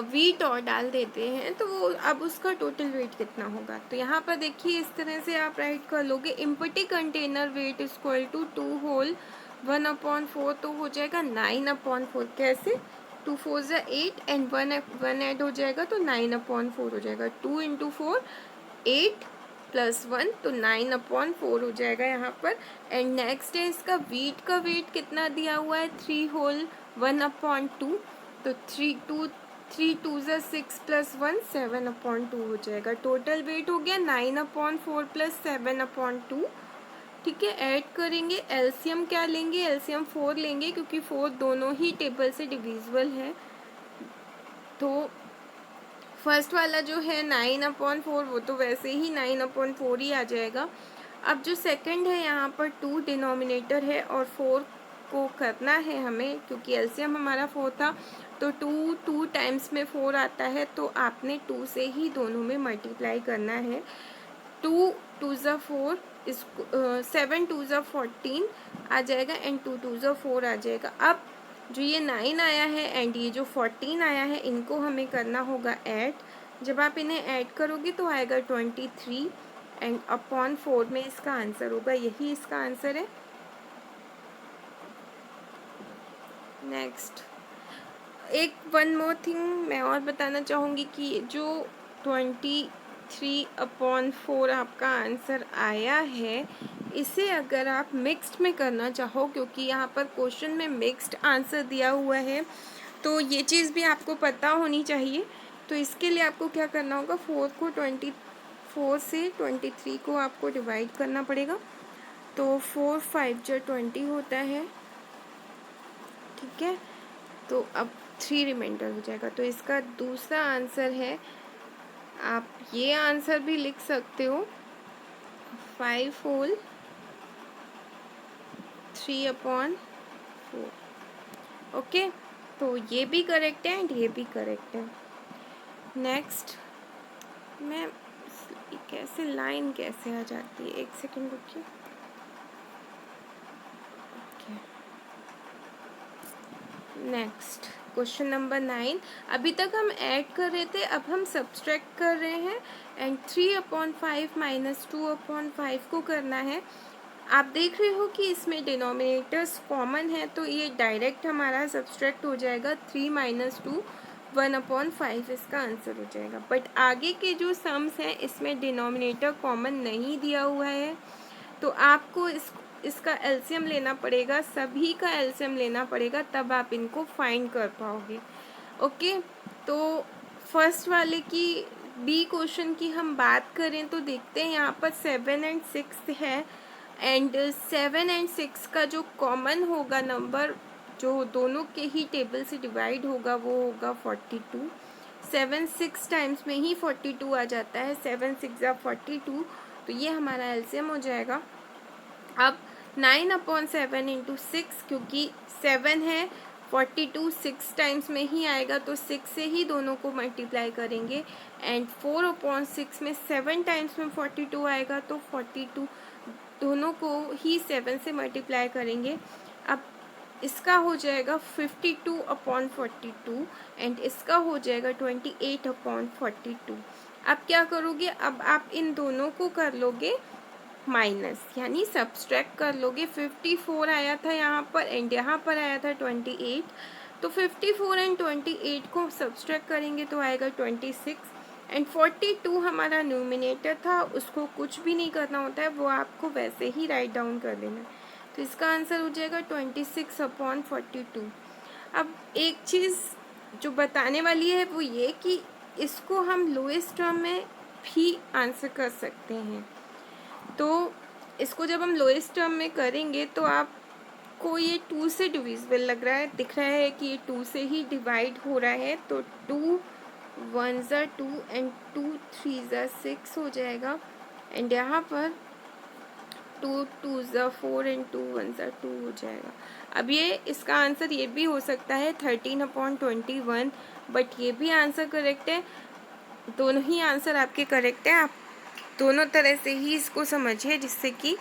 वीट और डाल देते हैं, तो वो अब उसका टोटल वेट कितना होगा? तो यहाँ पर देखिए, इस तरह से आप राइट कर लोगे, empty container weight is equal to 2 whole 1/4, तो हो जाएगा 9/4। कैसे? 2 4 ज़ा 8 एंड 1 ऐड हो जाएगा तो 9/4 हो जाएगा। 2 × 4 8 + 1 तो 9/4 हो जाएगा यहाँ पर। एंड नेक्स्ट है इसका वीट का वेट कितना दिया हुआ है, 3 होल 1/2, तो 3 2 ज़ा 6 + 1 7/2 हो जाएगा। टोटल वेट हो गया 9/4 + 7/2। ठीक है, ऐड करेंगे, एलसीएम क्या लेंगे, एलसीएम 4 लेंगे क्योंकि 4 दोनों ही टेबल से डिविजिबल है। तो फर्स्ट वाला जो है 9/4 वो तो वैसे ही 9/4 ही आ जाएगा। अब जो सेकंड है यहाँ पर 2 डिनोमिनेटर है और 4 को करना है हमें, क्योंकि एलसीएम हमारा 4 था, तो 2 टाइम्स में 4 आता है, तो आपने 2 से ही दोनों में मल्टीप्लाई करना है। 2 2 ज़ा 4 7 2 ज़ा 14 आ जाएगा एंड 2 2 ज़ा 4 आ जाएगा। अब जो ये 9 आया है एंड ये जो 14 आया है, इनको हमें करना होगा ऐड। जब आप इन्हें ऐड करोगे तो आएगा 23 एंड अपॉन 4 में इसका आंसर होगा, यही इसका आंसर है। नेक्स्ट एक 1 मोर थिंग मैं और बताना चाहूँगी कि जो 23/4 आपका आंसर आया है, इसे अगर आप मिक्स्ड में करना चाहो, क्योंकि यहाँ पर क्वेश्चन में मिक्स्ड आंसर दिया हुआ है, तो ये चीज़ भी आपको पता होनी चाहिए। तो इसके लिए आपको क्या करना होगा, 4 को 24 से 23 को आपको डिवाइड करना पड़ेगा। तो 4 5 × 20 होता है। ठीक है, तो अब 3 रिमाइंडर हो जाएगा। तो इसका दूसरा आंसर है, आप ये आंसर भी लिख सकते हो, 5 होल 3/4। ओके, तो ये भी करेक्ट है एंड ये भी करेक्ट है। नेक्स्ट मैं कैसे लाइन कैसे आ जाती है, एक सेकंड रुकिए। Next question number 9। अभी तक हम ऐड कर रहे थे, अब हम सब्सट्रैक्ट कर रहे हैं एंड 3/5 - 2/5 को करना है। आप देख रहे हो कि इसमें डिनोमिनेटर्स कॉमन है, तो ये डायरेक्ट हमारा सब्सट्रैक्ट हो जाएगा। 3 - 2 1/5 इसका आंसर हो जाएगा। बट आगे के जो सम्स हैं इसमें डिनोमिनेटर कॉमन नहीं दिया हुआ है, तो आपको इसका एलसीएम लेना पड़ेगा, सभी का एलसीएम लेना पड़ेगा, तब आप इनको फाइंड कर पाओगे। ओके, तो फर्स्ट वाले की बी क्वेश्चन की हम बात करें तो देखते हैं यहाँ पर 7 और 6 है एंड 7 और 6 का जो कॉमन होगा नंबर, जो दोनों के ही टेबल से डिवाइड होगा, वो होगा 42। 7 6 टाइम्स में ही 42 आ जाता है, 7 6 = 42, तो ये हमारा एलसीएम हो जाएगा। अब 9/7 × 6, क्योंकि 7 है, 42 6 टाइम्स में ही आएगा, तो 6 से ही दोनों को मल्टीप्लाई करेंगे एंड 4/6 में 7 टाइम्स में 42 आएगा, तो 42 दोनों को ही 7 से मल्टीप्लाई करेंगे। अब इसका हो जाएगा 52/42 एंड इसका हो जाएगा 28/42। अब क्या करोगे, अब आप इन दोनों को कर लोगे माइनस, यानी सब्सट्रैक्ट कर लोगे। 54 आया था यहाँ पर एंड यहाँ पर आया था 28, तो 54 एंड 28 को सब्सट्रैक्ट करेंगे तो आएगा 26 एंड 42 हमारा न्यूमिनेटर था, उसको कुछ भी नहीं करना होता है, वो आपको वैसे ही राइट डाउन कर देना है। तो इसका आंसर हो जाएगा 26/42। अब एक चीज़ जो बताने वाली है वो ये कि इसको हम लोएस्ट टर्म में भी आंसर कर सकते हैं। तो इसको जब हम लोएस्ट टर्म में करेंगे तो आपको ये 2 से डिविजिबल लग रहा है, दिख रहा है कि ये 2 से ही डिवाइड हो रहा है, तो 2 1 ज़ा 2 एंड 2 3 ज़ा 6 हो जाएगा। एंड यहाँ पर 2 2 ज़ा 4 एंड 2 1 ज़ा 2 हो जाएगा। अब ये इसका आंसर ये भी हो सकता है 13/21, बट ये भी आंसर करेक्ट है। दोनों ही आंसर आपके करेक्ट है। आप दोनों तरह से ही इसको समझिए, जिससे कि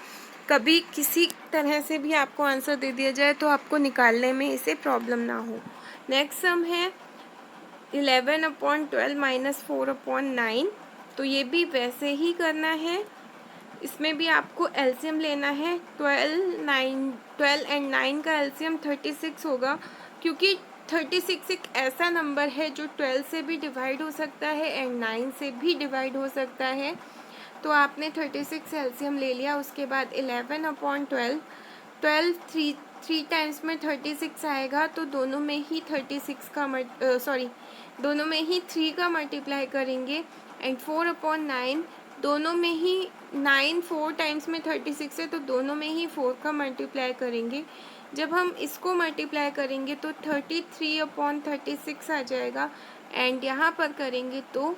कभी किसी तरह से भी आपको आंसर दे दिया जाए तो आपको निकालने में इसे प्रॉब्लम ना हो। नेक्स्ट सम है 11/12 - 4/9। तो ये भी वैसे ही करना है। इसमें भी आपको एलसीएम लेना है। 12 एंड 9 का एलसीएम 36 होगा, क्योंकि 36 एक ऐसा नंबर है जो 12 से भी डिवाइड हो सकता है एंड 9 से भी डिवाइड हो सकता है। तो आपने 36 एलसीएम ले लिया। उसके बाद 11/12, 12 थ्री टाइम्स में 36 आएगा, तो दोनों में ही 36 का दोनों में ही 3 का मल्टीप्लाई करेंगे। एंड 4/9, दोनों में ही 9 4 टाइम्स में 36 है, तो दोनों में ही 4 का मल्टीप्लाई करेंगे। जब हम इसको मल्टीप्लाई करेंगे तो 33/36 आ जाएगा। एंड यहाँ पर करेंगे तो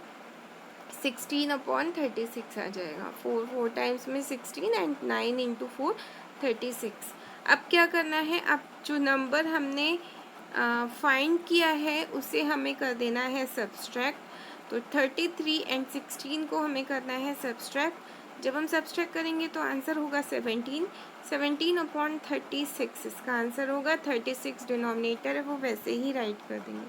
16/36 आ जाएगा। 4 टाइम्स में 16 एंड 9 इंटू 4 36। अब क्या करना है, अब जो नंबर हमने फाइंड किया है उसे हमें कर देना है सब्सट्रैक्ट। तो 33 एंड 16 को हमें करना है सब्सट्रैक्ट। जब हम सब्सट्रैक्ट करेंगे तो आंसर होगा 17। 17/36 इसका आंसर होगा। 36 डिनोमिनेटर है, वो वैसे ही राइट कर देंगे।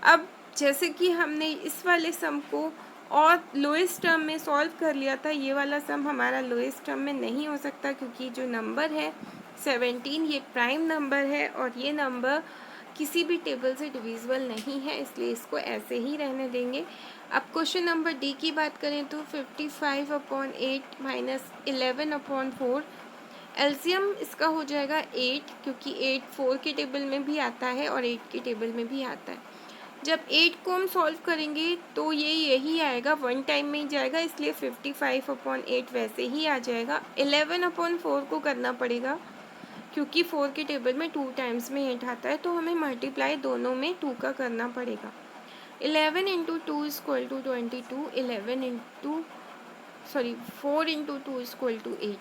अब जैसे कि हमने इस वाले सम को और लोएस्ट टर्म में सॉल्व कर लिया था, ये वाला सम हमारा लोएस्ट टर्म में नहीं हो सकता, क्योंकि जो नंबर है 17 ये प्राइम नंबर है और ये नंबर किसी भी टेबल से डिविजिबल नहीं है, इसलिए इसको ऐसे ही रहने देंगे। अब क्वेश्चन नंबर डी की बात करें तो 55/8 - 11/4। एलसीएम इसका हो जाएगा 8, क्योंकि 8 4 के टेबल में भी आता है और 8 के टेबल में भी आता है। जब 8 को हम सॉल्व करेंगे तो ये यही आएगा, 1 टाइम में ही जाएगा, इसलिए 55/8 वैसे ही आ जाएगा। 11/4 को करना पड़ेगा, क्योंकि 4 के टेबल में 2 टाइम्स में 8 आता है, तो हमें मल्टीप्लाई दोनों में 2 का करना पड़ेगा। 11 into 2 equal to 22। 4 into 2 equal to 8।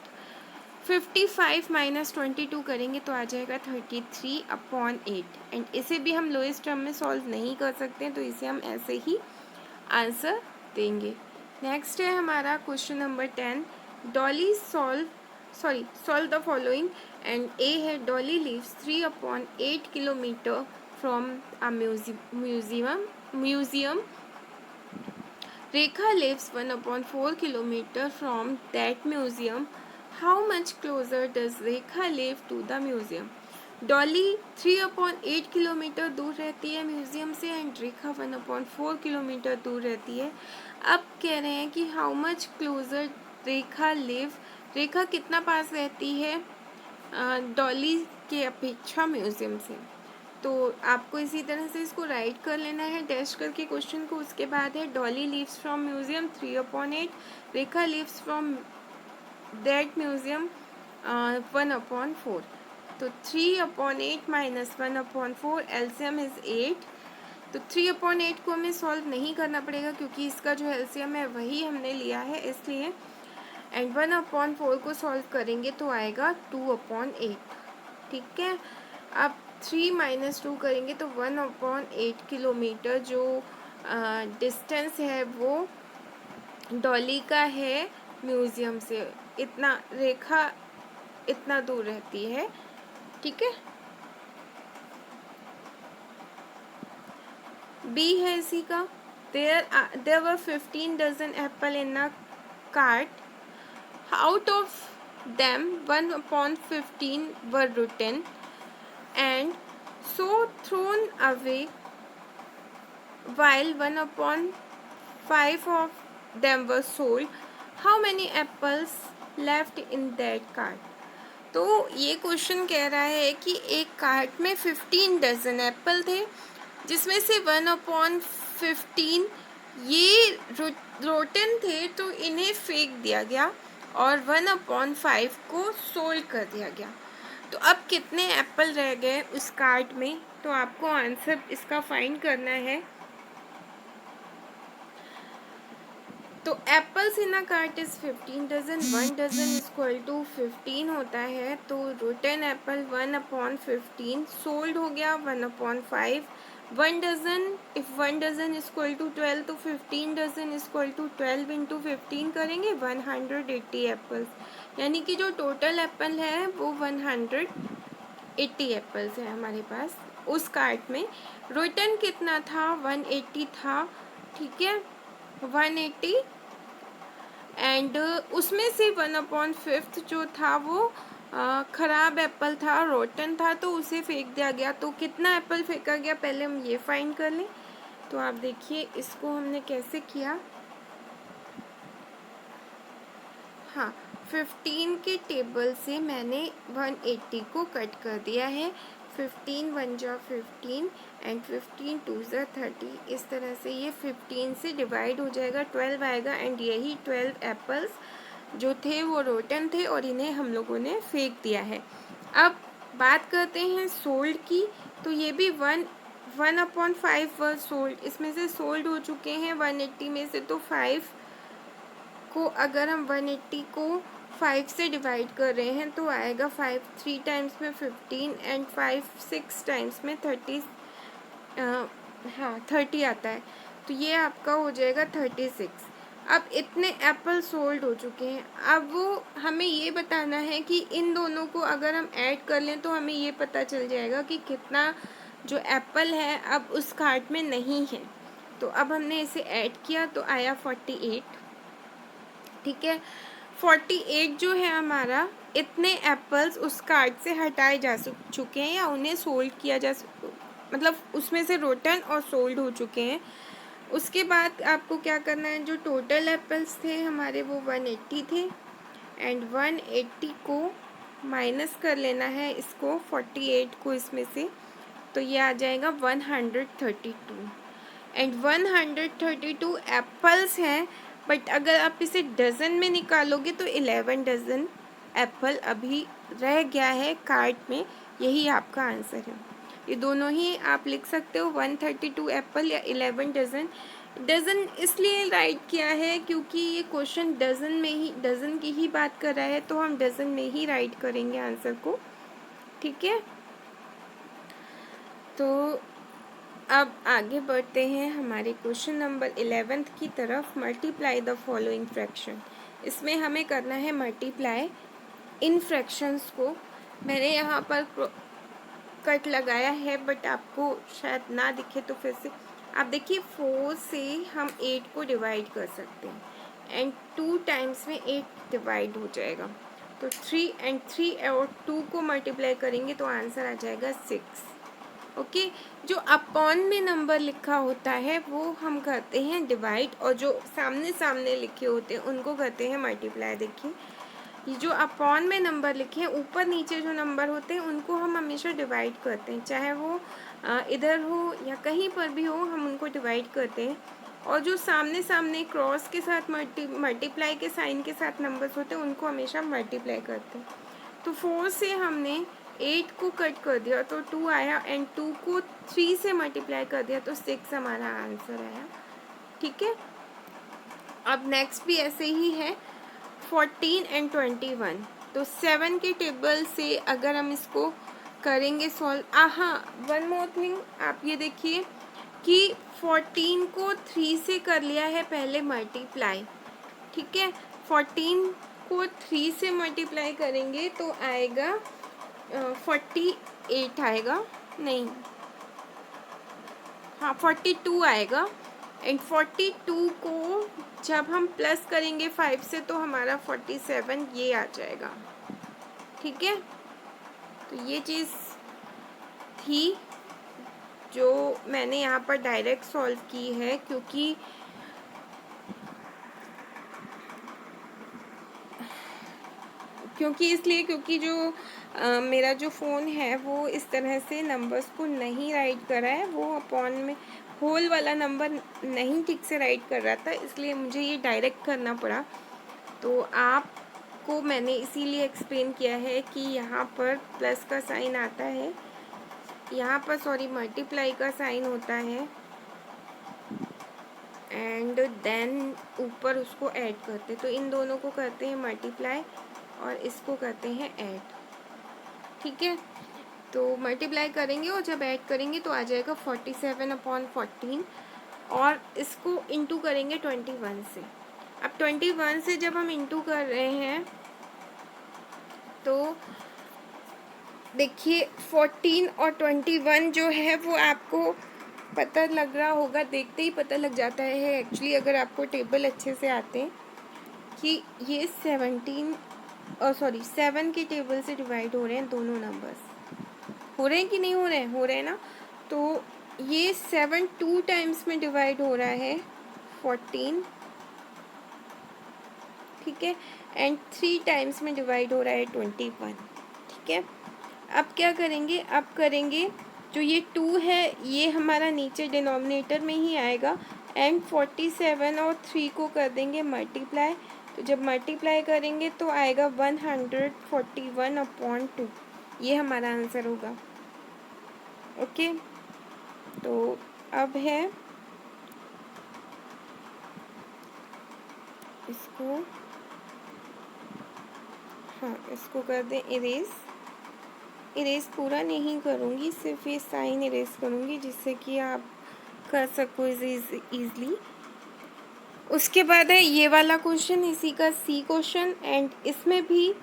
55 - 22 करेंगे तो आ जाएगा 33/8। एंड इसे भी हम लोएस्ट टर्म में सॉल्व नहीं कर सकते, तो इसे हम ऐसे ही आंसर देंगे। नेक्स्ट है हमारा question number 10। Dolly solve the following. And a है Dolly lives 3/8 kilometre from a museum. Rekha lives 1/4 kilometer from that museum. How much closer does Rekha live to the museum? Dolly 3/8 kilometre दूर रहती है museum से and Rekha 1/4 kilometre दूर रहती है। अब कह रहे हैं कि how much closer Rekha live, Rekha कितना पास रहती है डॉली के अपेक्षा म्यूज़ियम से। तो आपको इसी तरह से इसको राइट कर लेना है डैश करके क्वेश्चन को। उसके बाद है Dolly leaves from museum 3/8, Rekha leaves from that museum 1/4। तो 3/8 - 1/4 एलसीएम इज 8। तो 3/8 को हमें सॉल्व नहीं करना पड़ेगा, क्योंकि इसका जो एलसीएम है वही हमने लिया है, इसलिए। एंड 1/4 को सॉल्व करेंगे तो आएगा 2/8। ठीक है। अब 3 - 2 करेंगे तो 1/8 किलोमीटर जो डिस्टेंस है वो डॉली का है म्यूज़ियम से, इतना रेखा इतना दूर रहती है। ठीक है। बी है इसी का। There were 15 dozen apple in a cart. Out of them 1/15 were rotten and so thrown away, while 1/5 of them were sold. How many apples left in that cart? तो ये क्वेश्चन कह रहा है कि एक कार्ट में 15 डजन एप्पल थे, जिसमें से 1/15 ये रोटन थे, तो इन्हें फेंक दिया गया और 1/5 को सोल्ड कर दिया गया। तो अब कितने एप्पल रह गए उस कार्ट में, तो आपको आंसर इसका फाइंड करना है। तो apples in a cart is 15 dozen, 1 dozen equal to 15 होता है, तो रोटन एप्पल 1/15 सोल्ड हो गया 1/5। 1 dozen, if 1 dozen equal to 12, तो 15 डजन इक्वल टू 12 इंटू 15 करेंगे 180 एप्पल्स, यानी कि जो टोटल एप्पल है वो 180 एप्पल्स है हमारे पास उस कार्ट में। रिटर्न कितना था, 180 था, ठीक है, 180, एंड उसमें से 1/5 जो था वो ख़राब एप्पल था, रोटन था, तो उसे फेंक दिया गया। तो कितना एप्पल फेंका गया पहले हम ये फाइंड कर लें। तो आप देखिए इसको हमने कैसे किया। हाँ, 15 के टेबल से मैंने 180 को कट कर दिया है। 15 1 जा 15 एंड 15 2 जा 30। इस तरह से ये 15 से डिवाइड हो जाएगा, 12 आएगा, एंड यही 12 एप्पल्स जो थे वो रोटन थे और इन्हें हम लोगों ने फेंक दिया है। अब बात करते हैं सोल्ड की। तो ये भी 1/5 वर सोल्ड, इसमें से सोल्ड हो चुके हैं 180 में से। तो 5 को अगर हम 180 को 5 से डिवाइड कर रहे हैं तो आएगा 5 3 टाइम्स में 15 एंड 5 6 टाइम्स में 30, हाँ 30 आता है। तो ये आपका हो जाएगा 36। अब इतने एप्पल सोल्ड हो चुके हैं। अब वो हमें ये बताना है कि इन दोनों को अगर हम ऐड कर लें तो हमें ये पता चल जाएगा कि कितना जो एप्पल है अब उस कार्ट में नहीं है। तो अब हमने इसे ऐड किया तो आया 48, ठीक है। 48 जो है हमारा, इतने एप्पल्स उस कार्ट से हटाए जा चुके हैं या उन्हें सोल्ड किया मतलब उसमें से रोटन और सोल्ड हो चुके हैं। उसके बाद आपको क्या करना है, जो टोटल एप्पल्स थे हमारे वो 180 थे, एंड 180 को माइनस कर लेना है इसको 48 को इसमें से, तो ये आ जाएगा 132, एंड 132 एप्पल्स हैं। बट अगर आप इसे डज़न में निकालोगे तो 11 डज़न एप्पल अभी रह गया है कार्ट में। यही आपका आंसर है। ये दोनों ही आप लिख सकते हो, 132 एप्पल या 11 डज़न। डज़न इसलिए राइट किया है क्योंकि ये क्वेश्चन डज़न की ही बात कर रहा है, तो हम डज़न में ही राइट करेंगे आंसर को, ठीक है। तो अब आगे बढ़ते हैं हमारे क्वेश्चन नंबर 11 की तरफ। Multiply the following fraction. इसमें हमें करना है मल्टीप्लाई इन फ्रैक्शंस को। मैंने यहाँ पर कट लगाया है बट आपको शायद ना दिखे, तो फिर से आप देखिए 4 से हम 8 को डिवाइड कर सकते हैं, एंड 2 टाइम्स में 8 डिवाइड हो जाएगा। तो 3 एंड 3 और 2 को मल्टीप्लाई करेंगे तो आंसर आ जाएगा 6, ओके। जो अपॉन में नंबर लिखा होता है वो हम करते हैं डिवाइड, और जो सामने सामने लिखे होते हैं उनको करते हैं मल्टीप्लाई। देखिए ये जो अपॉन में नंबर लिखे हैं, ऊपर नीचे जो नंबर होते हैं उनको हम हमेशा डिवाइड करते हैं, चाहे वो इधर हो या कहीं पर भी हो, हम उनको डिवाइड करते हैं। और जो सामने सामने क्रॉस के साथ मल्टीप्लाई के साइन के साथ नंबर्स होते हैं उनको हमेशा मल्टीप्लाई करते हैं। तो 4 से हमने 8 को कट कर दिया तो 2 आया, एंड 2 को 3 से मल्टीप्लाई कर दिया तो 6 हमारा आंसर आया, ठीक है। अब नेक्स्ट भी ऐसे ही है, 14 एंड 21। तो 7 के टेबल से अगर हम इसको करेंगे सॉल्व, हाँ वन मोर थिंग, आप ये देखिए कि 14 को 3 से कर लिया है पहले मल्टीप्लाई, ठीक है। 14 को 3 से मल्टीप्लाई करेंगे तो आएगा 48 आएगा, नहीं हाँ 42 आएगा, एंड 42 को जब हम प्लस करेंगे 5 से तो हमारा 47 ये आ जाएगा, ठीक है। तो ये चीज़ थी जो मैंने यहाँ पर डायरेक्ट सॉल्व की है, क्योंकि जो मेरा जो फ़ोन है वो इस तरह से नंबर्स को नहीं राइट कर रहा है, वो अपॉन में होल वाला नंबर नहीं ठीक से राइट कर रहा था, इसलिए मुझे ये डायरेक्ट करना पड़ा। तो आपको मैंने इसीलिए एक्सप्लेन किया है कि यहाँ पर प्लस का साइन आता है, यहाँ पर सॉरी मल्टीप्लाई का साइन होता है, एंड देन ऊपर उसको ऐड करते हैं। तो इन दोनों को करते हैं मल्टीप्लाई और इसको करते हैं ऐड। ठीक है, तो मल्टीप्लाई करेंगे और जब ऐड करेंगे तो आ जाएगा 47/14 और इसको इंटू करेंगे 21 से। अब 21 से जब हम इंटू कर रहे हैं तो देखिए 14 और 21 जो है वो आपको पता लग रहा होगा, देखते ही पता लग जाता है एक्चुअली, अगर आपको टेबल अच्छे से आते हैं, कि ये 7 के टेबल से डिवाइड हो रहे हैं दोनों नंबर्स। हो रहे हैं कि नहीं हो रहे हैं? हो रहे हैं ना। तो ये 7 2 टाइम्स में डिवाइड हो रहा है 14, ठीक है, एंड 3 टाइम्स में डिवाइड हो रहा है 21। ठीक है, अब क्या करेंगे, अब करेंगे जो ये 2 है ये हमारा नीचे डिनोमिनेटर में ही आएगा, एंड 47 और 3 को कर देंगे मल्टीप्लाई। तो जब मल्टीप्लाई करेंगे तो आएगा 141/2, ये हमारा आंसर होगा। ओके, तो अब है इसको, हाँ इसको कर दें इरेज। इरेज पूरा नहीं करूँगी, सिर्फ ये साइन इरेज करूँगी जिससे कि आप कर सको ईज़िली। उसके बाद है ये वाला क्वेश्चन, इसी का सी क्वेश्चन, एंड इसमें भी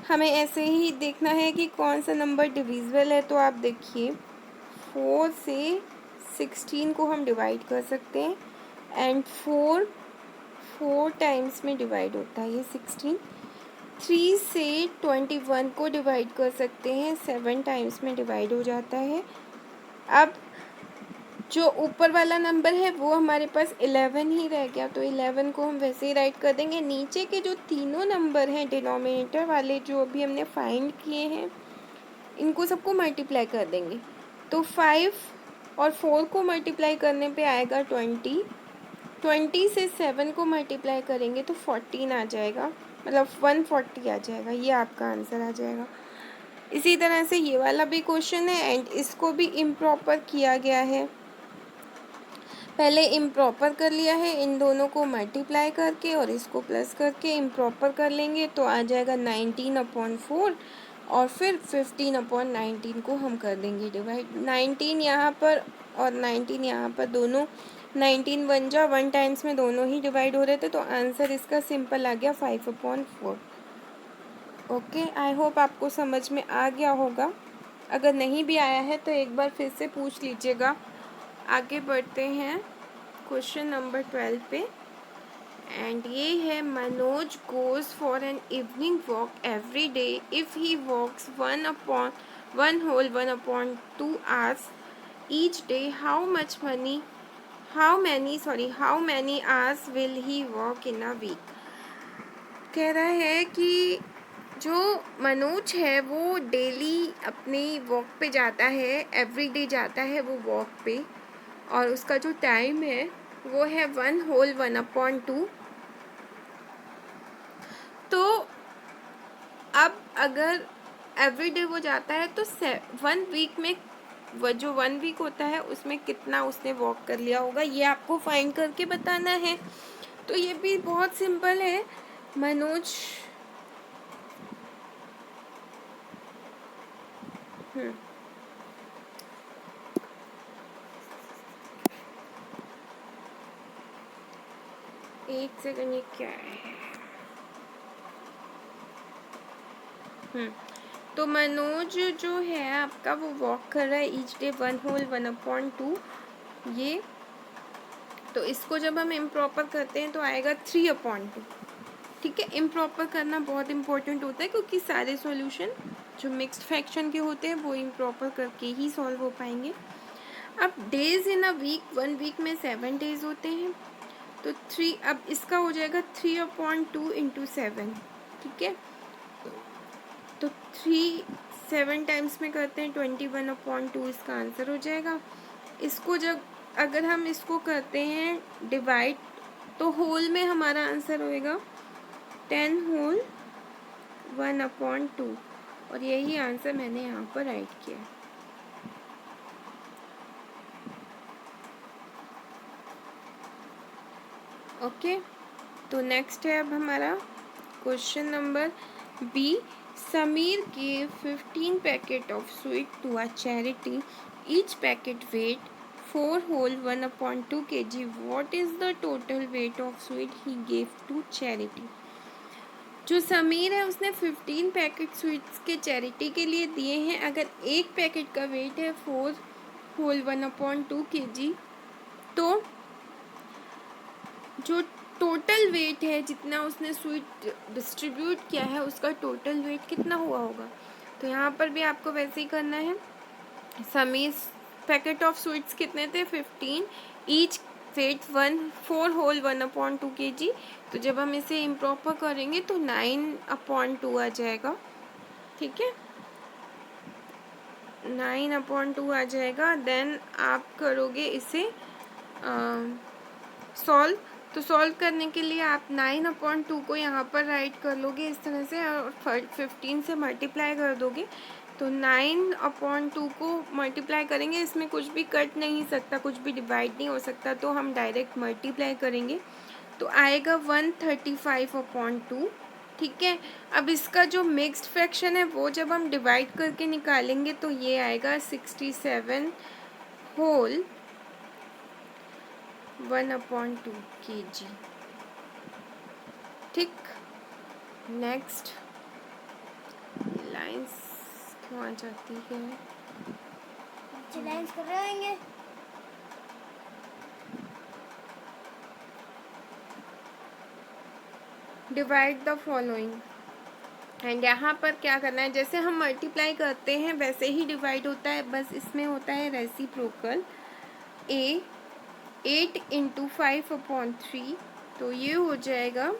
हमें ऐसे ही देखना है कि कौन सा नंबर डिविजिबल है। तो आप देखिए 4 से 16 को हम डिवाइड कर सकते हैं, एंड 4 टाइम्स में डिवाइड होता है ये 16। 3 से 21 को डिवाइड कर सकते हैं, 7 टाइम्स में डिवाइड हो जाता है। अब जो ऊपर वाला नंबर है वो हमारे पास 11 ही रह गया, तो 11 को हम वैसे ही राइट कर देंगे। नीचे के जो तीनों नंबर हैं डिनोमिनेटर वाले जो अभी हमने फाइंड किए हैं, इनको सबको मल्टीप्लाई कर देंगे। तो 5 और 4 को मल्टीप्लाई करने पे आएगा 20। 20 से 7 को मल्टीप्लाई करेंगे तो 14 आ जाएगा, मतलब 140 आ जाएगा, ये आपका आंसर आ जाएगा। इसी तरह से ये वाला भी क्वेश्चन है, एंड इसको भी इम्प्रॉपर किया गया है। पहले इम्प्रॉपर कर लिया है, इन दोनों को मल्टीप्लाई करके और इसको प्लस करके इम्प्रॉपर कर लेंगे तो आ जाएगा 19/4, और फिर 15/19 को हम कर देंगे डिवाइड। 19 यहाँ पर और 19 यहाँ पर, दोनों 19 1 जा 1 टाइम्स में दोनों ही डिवाइड हो रहे थे, तो आंसर इसका सिंपल आ गया 5/4। ओके, आई होप आपको समझ में आ गया होगा। अगर नहीं भी आया है तो एक बार फिर से पूछ लीजिएगा। आगे बढ़ते हैं क्वेश्चन नंबर 12 पे, एंड ये है Manoj goes for an evening walk every day if he walks 1/2 hours each day, how many hours will he walk in a week। कह रहा है कि जो मनोज है वो डेली अपनी वॉक पे जाता है, एवरीडे जाता है वो वॉक पे, और उसका जो टाइम है वो है 1/2। तो अब अगर एवरीडे वो जाता है तो 1 वीक में, वो जो 1 वीक होता है उसमें कितना उसने वॉक कर लिया होगा, ये आपको फाइंड करके बताना है। तो ये भी बहुत सिंपल है। मनोज एक सेकंड, ये क्या है? तो मनोज जो है आपका वो वॉक कर रहा है ईच डे 1/2। ये तो इसको जब हम इम्प्रॉपर करते हैं तो आएगा 3/2। ठीक है, इम्प्रॉपर करना बहुत इंपॉर्टेंट होता है क्योंकि सारे सॉल्यूशन जो मिक्स्ड फ्रैक्शन के होते हैं वो इम्प्रॉपर करके ही सॉल्व हो पाएंगे। अब days in a week, 1 week में 7 डेज होते हैं, तो 3, अब इसका हो जाएगा 3/2 इंटू 7। ठीक है, तो 3 7 टाइम्स में करते हैं 21/2, इसका आंसर हो जाएगा। इसको जब अगर हम इसको करते हैं डिवाइड तो होल में हमारा आंसर होएगा 10 होल 1/2, और यही आंसर मैंने यहाँ पर राइट किया। ओके, तो नेक्स्ट है अब हमारा question number B. Samir gave 15 packet of sweet to a charity. Each packet weight 4 whole 1/2 kg. What is the total weight of sweet he gave to charity? जो समीर है उसने 15 पैकेट स्वीट्स के charity के लिए दिए हैं. अगर एक पैकेट का वेट है 4 होल 1/2 kg, तो जो टोटल वेट है जितना उसने स्वीट डिस्ट्रीब्यूट किया है उसका टोटल वेट कितना हुआ होगा. तो यहाँ पर भी आपको वैसे ही करना है. समीर पैकेट ऑफ स्वीट्स कितने थे 15, ईच वेट 4 होल 1/2 kg. तो जब हम इसे इम्प्रॉपर करेंगे तो 9/2 आ जाएगा. ठीक है, 9/2 आ जाएगा. देन आप करोगे इसे सॉल्व. तो सॉल्व करने के लिए आप 9/2 को यहाँ पर राइट कर लोगे इस तरह से और 15 से मल्टीप्लाई कर दोगे. तो 9/2 को मल्टीप्लाई करेंगे, इसमें कुछ भी कट नहीं सकता, कुछ भी डिवाइड नहीं हो सकता, तो हम डायरेक्ट मल्टीप्लाई करेंगे. तो आएगा 135/2. ठीक है, अब इसका जो मिक्स्ड फ्रैक्शन है वो जब हम डिवाइड करके निकालेंगे तो ये आएगा 67 होल 1/2 kg. ठीक, नेक्स्ट लाइंस क्यों आ जाती है. लाइंस कर रहेंगे. Divide the following. एंड यहाँ पर क्या करना है, जैसे हम मल्टीप्लाई करते हैं वैसे ही डिवाइड होता है, बस इसमें होता है रेसिप्रोकल. ए 8 × 5/3, तो ये हो जाएगा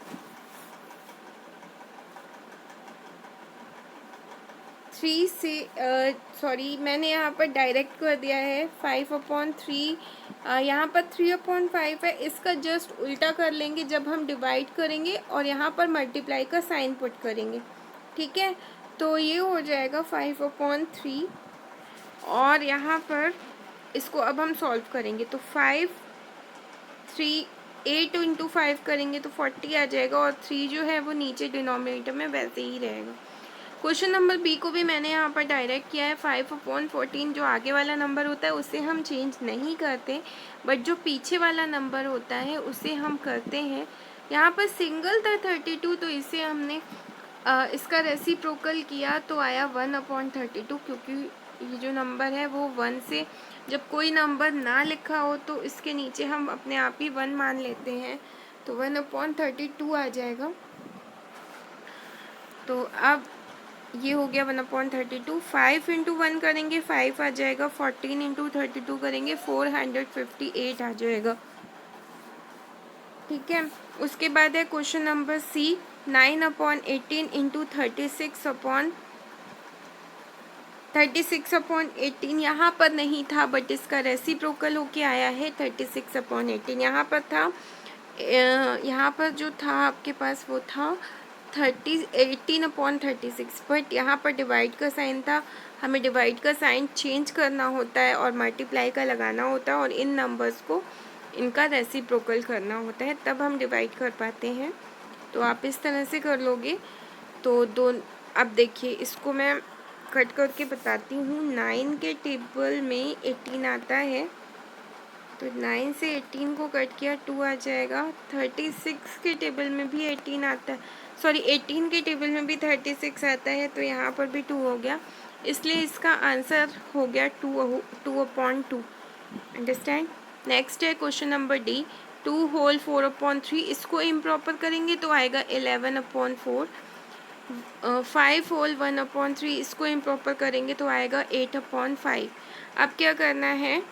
3 से सॉरी मैंने यहाँ पर डायरेक्ट कर दिया है 5/3. यहाँ पर 3/5 है, इसका जस्ट उल्टा कर लेंगे जब हम डिवाइड करेंगे और यहाँ पर मल्टीप्लाई का साइन पुट करेंगे. ठीक है, तो ये हो जाएगा 5/3. और यहाँ पर इसको अब हम सॉल्व करेंगे तो 8 × 5 करेंगे तो 40 आ जाएगा और 3 जो है वो नीचे डिनोमिनेटर में वैसे ही रहेगा. क्वेश्चन नंबर बी को भी मैंने यहाँ पर डायरेक्ट किया है. 5/14 जो आगे वाला नंबर होता है उसे हम चेंज नहीं करते, बट जो पीछे वाला नंबर होता है उसे हम करते हैं. यहाँ पर सिंगल था 32, तो इसे हमने इसका रेसिप्रोकल किया तो आया 1/32, क्योंकि ये जो नंबर है वो 1 से जब कोई नंबर ना लिखा हो तो इसके नीचे हम अपने आप ही 1 मान लेते हैं, तो 1/32 आ जाएगा. तो अब ये हो गया 1/32. 5 × 1 करेंगे 5 आ जाएगा. 14 × 32 करेंगे 458 आ जाएगा. ठीक है, उसके बाद है क्वेश्चन नंबर सी. 9/18 × 36/18 यहाँ पर नहीं था, बट इसका रेसिप्रोकल होके आया है 36/18. यहाँ पर था यहाँ पर जो था आपके पास वो था 18/36, बट यहाँ पर डिवाइड का साइन था. हमें डिवाइड का साइन चेंज करना होता है और मल्टीप्लाई का लगाना होता है और इन नंबर्स को इनका रेसिप्रोकल करना होता है, तब हम डिवाइड कर पाते हैं. तो आप इस तरह से कर लोगे. तो अब देखिए इसको मैं कट करके बताती हूँ. 9 के टेबल में 18 आता है, तो 9 से 18 को कट किया 2 आ जाएगा. 36 के टेबल में भी 18 आता है, सॉरी 18 के टेबल में भी 36 आता है, तो यहाँ पर भी 2 हो गया. इसलिए इसका आंसर हो गया 2/2. अंडरस्टैंड. नेक्स्ट है क्वेश्चन नंबर डी. 2 होल 4/3, इसको इम्प्रॉपर करेंगे तो आएगा 11/4. 5 होल 1/3, इसको इम्प्रॉपर करेंगे तो आएगा 8/5. अब क्या करना है,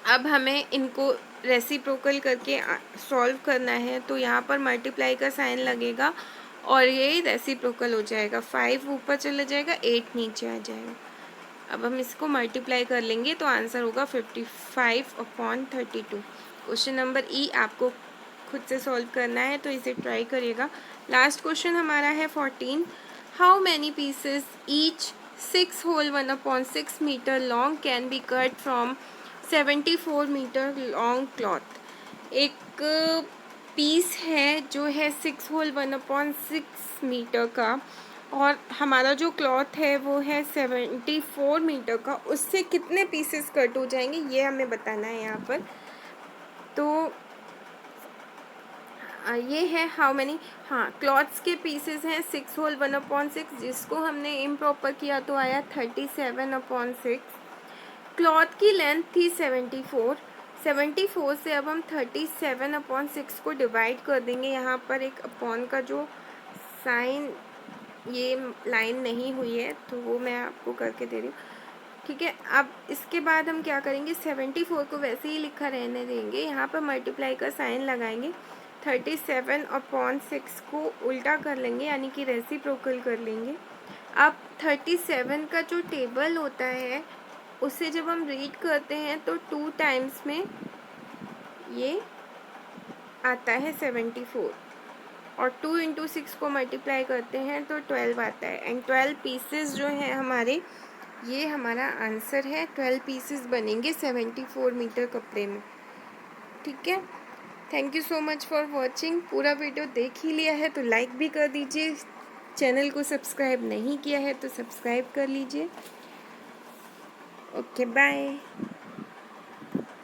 अब हमें इनको रेसिप्रोकल करके सॉल्व करना है. तो यहाँ पर मल्टीप्लाई का साइन लगेगा और ये रेसिप्रोकल हो जाएगा. 5 ऊपर चला जाएगा, 8 नीचे आ जाएगा. अब हम इसको मल्टीप्लाई कर लेंगे तो आंसर होगा 55/32. क्वेश्चन नंबर ई आपको खुद से सॉल्व करना है, तो इसे ट्राई करिएगा. लास्ट क्वेश्चन हमारा है 14. How many pieces each 6 whole 1/6 metre long can be cut from 74 metre long cloth. एक पीस है जो है 6 होल 1/6 मीटर का, और हमारा जो क्लॉथ है वो है 74 मीटर का, उससे कितने पीसेस कट हो जाएंगे ये हमें बताना है यहाँ पर। तो ये है हाउ मैनी, हाँ क्लॉथ्स के पीसेस हैं 6 होल 1/6, जिसको हमने इम्प्रॉपर किया तो आया 37/6। क्लॉथ की लेंथ थी 74 से अब हम 37/6 को डिवाइड कर देंगे। यहाँ पर एक अपॉन का जो साइन, ये लाइन नहीं हुई है तो वो मैं आपको करके दे रही हूँ, ठीक है। अब इसके बाद हम क्या करेंगे, 74 को वैसे ही लिखा रहने देंगे, यहाँ पर मल्टीप्लाई का साइन लगाएंगे, 37/6 को उल्टा कर लेंगे यानी कि रेसिप्रोकल कर लेंगे। अब 37 का जो टेबल होता है उसे जब हम रीड करते हैं तो 2 टाइम्स में ये आता है 74, और 2 इंटू 6 को मल्टीप्लाई करते हैं तो 12 आता है, एंड 12 पीसेस जो हैं हमारे, ये हमारा आंसर है। 12 पीसेस बनेंगे 74 मीटर कपड़े में, ठीक है। Thank you so much for watching. पूरा वीडियो देख ही लिया है तो लाइक भी कर दीजिए, चैनल को सब्सक्राइब नहीं किया है तो सब्सक्राइब कर लीजिए। Okay bye.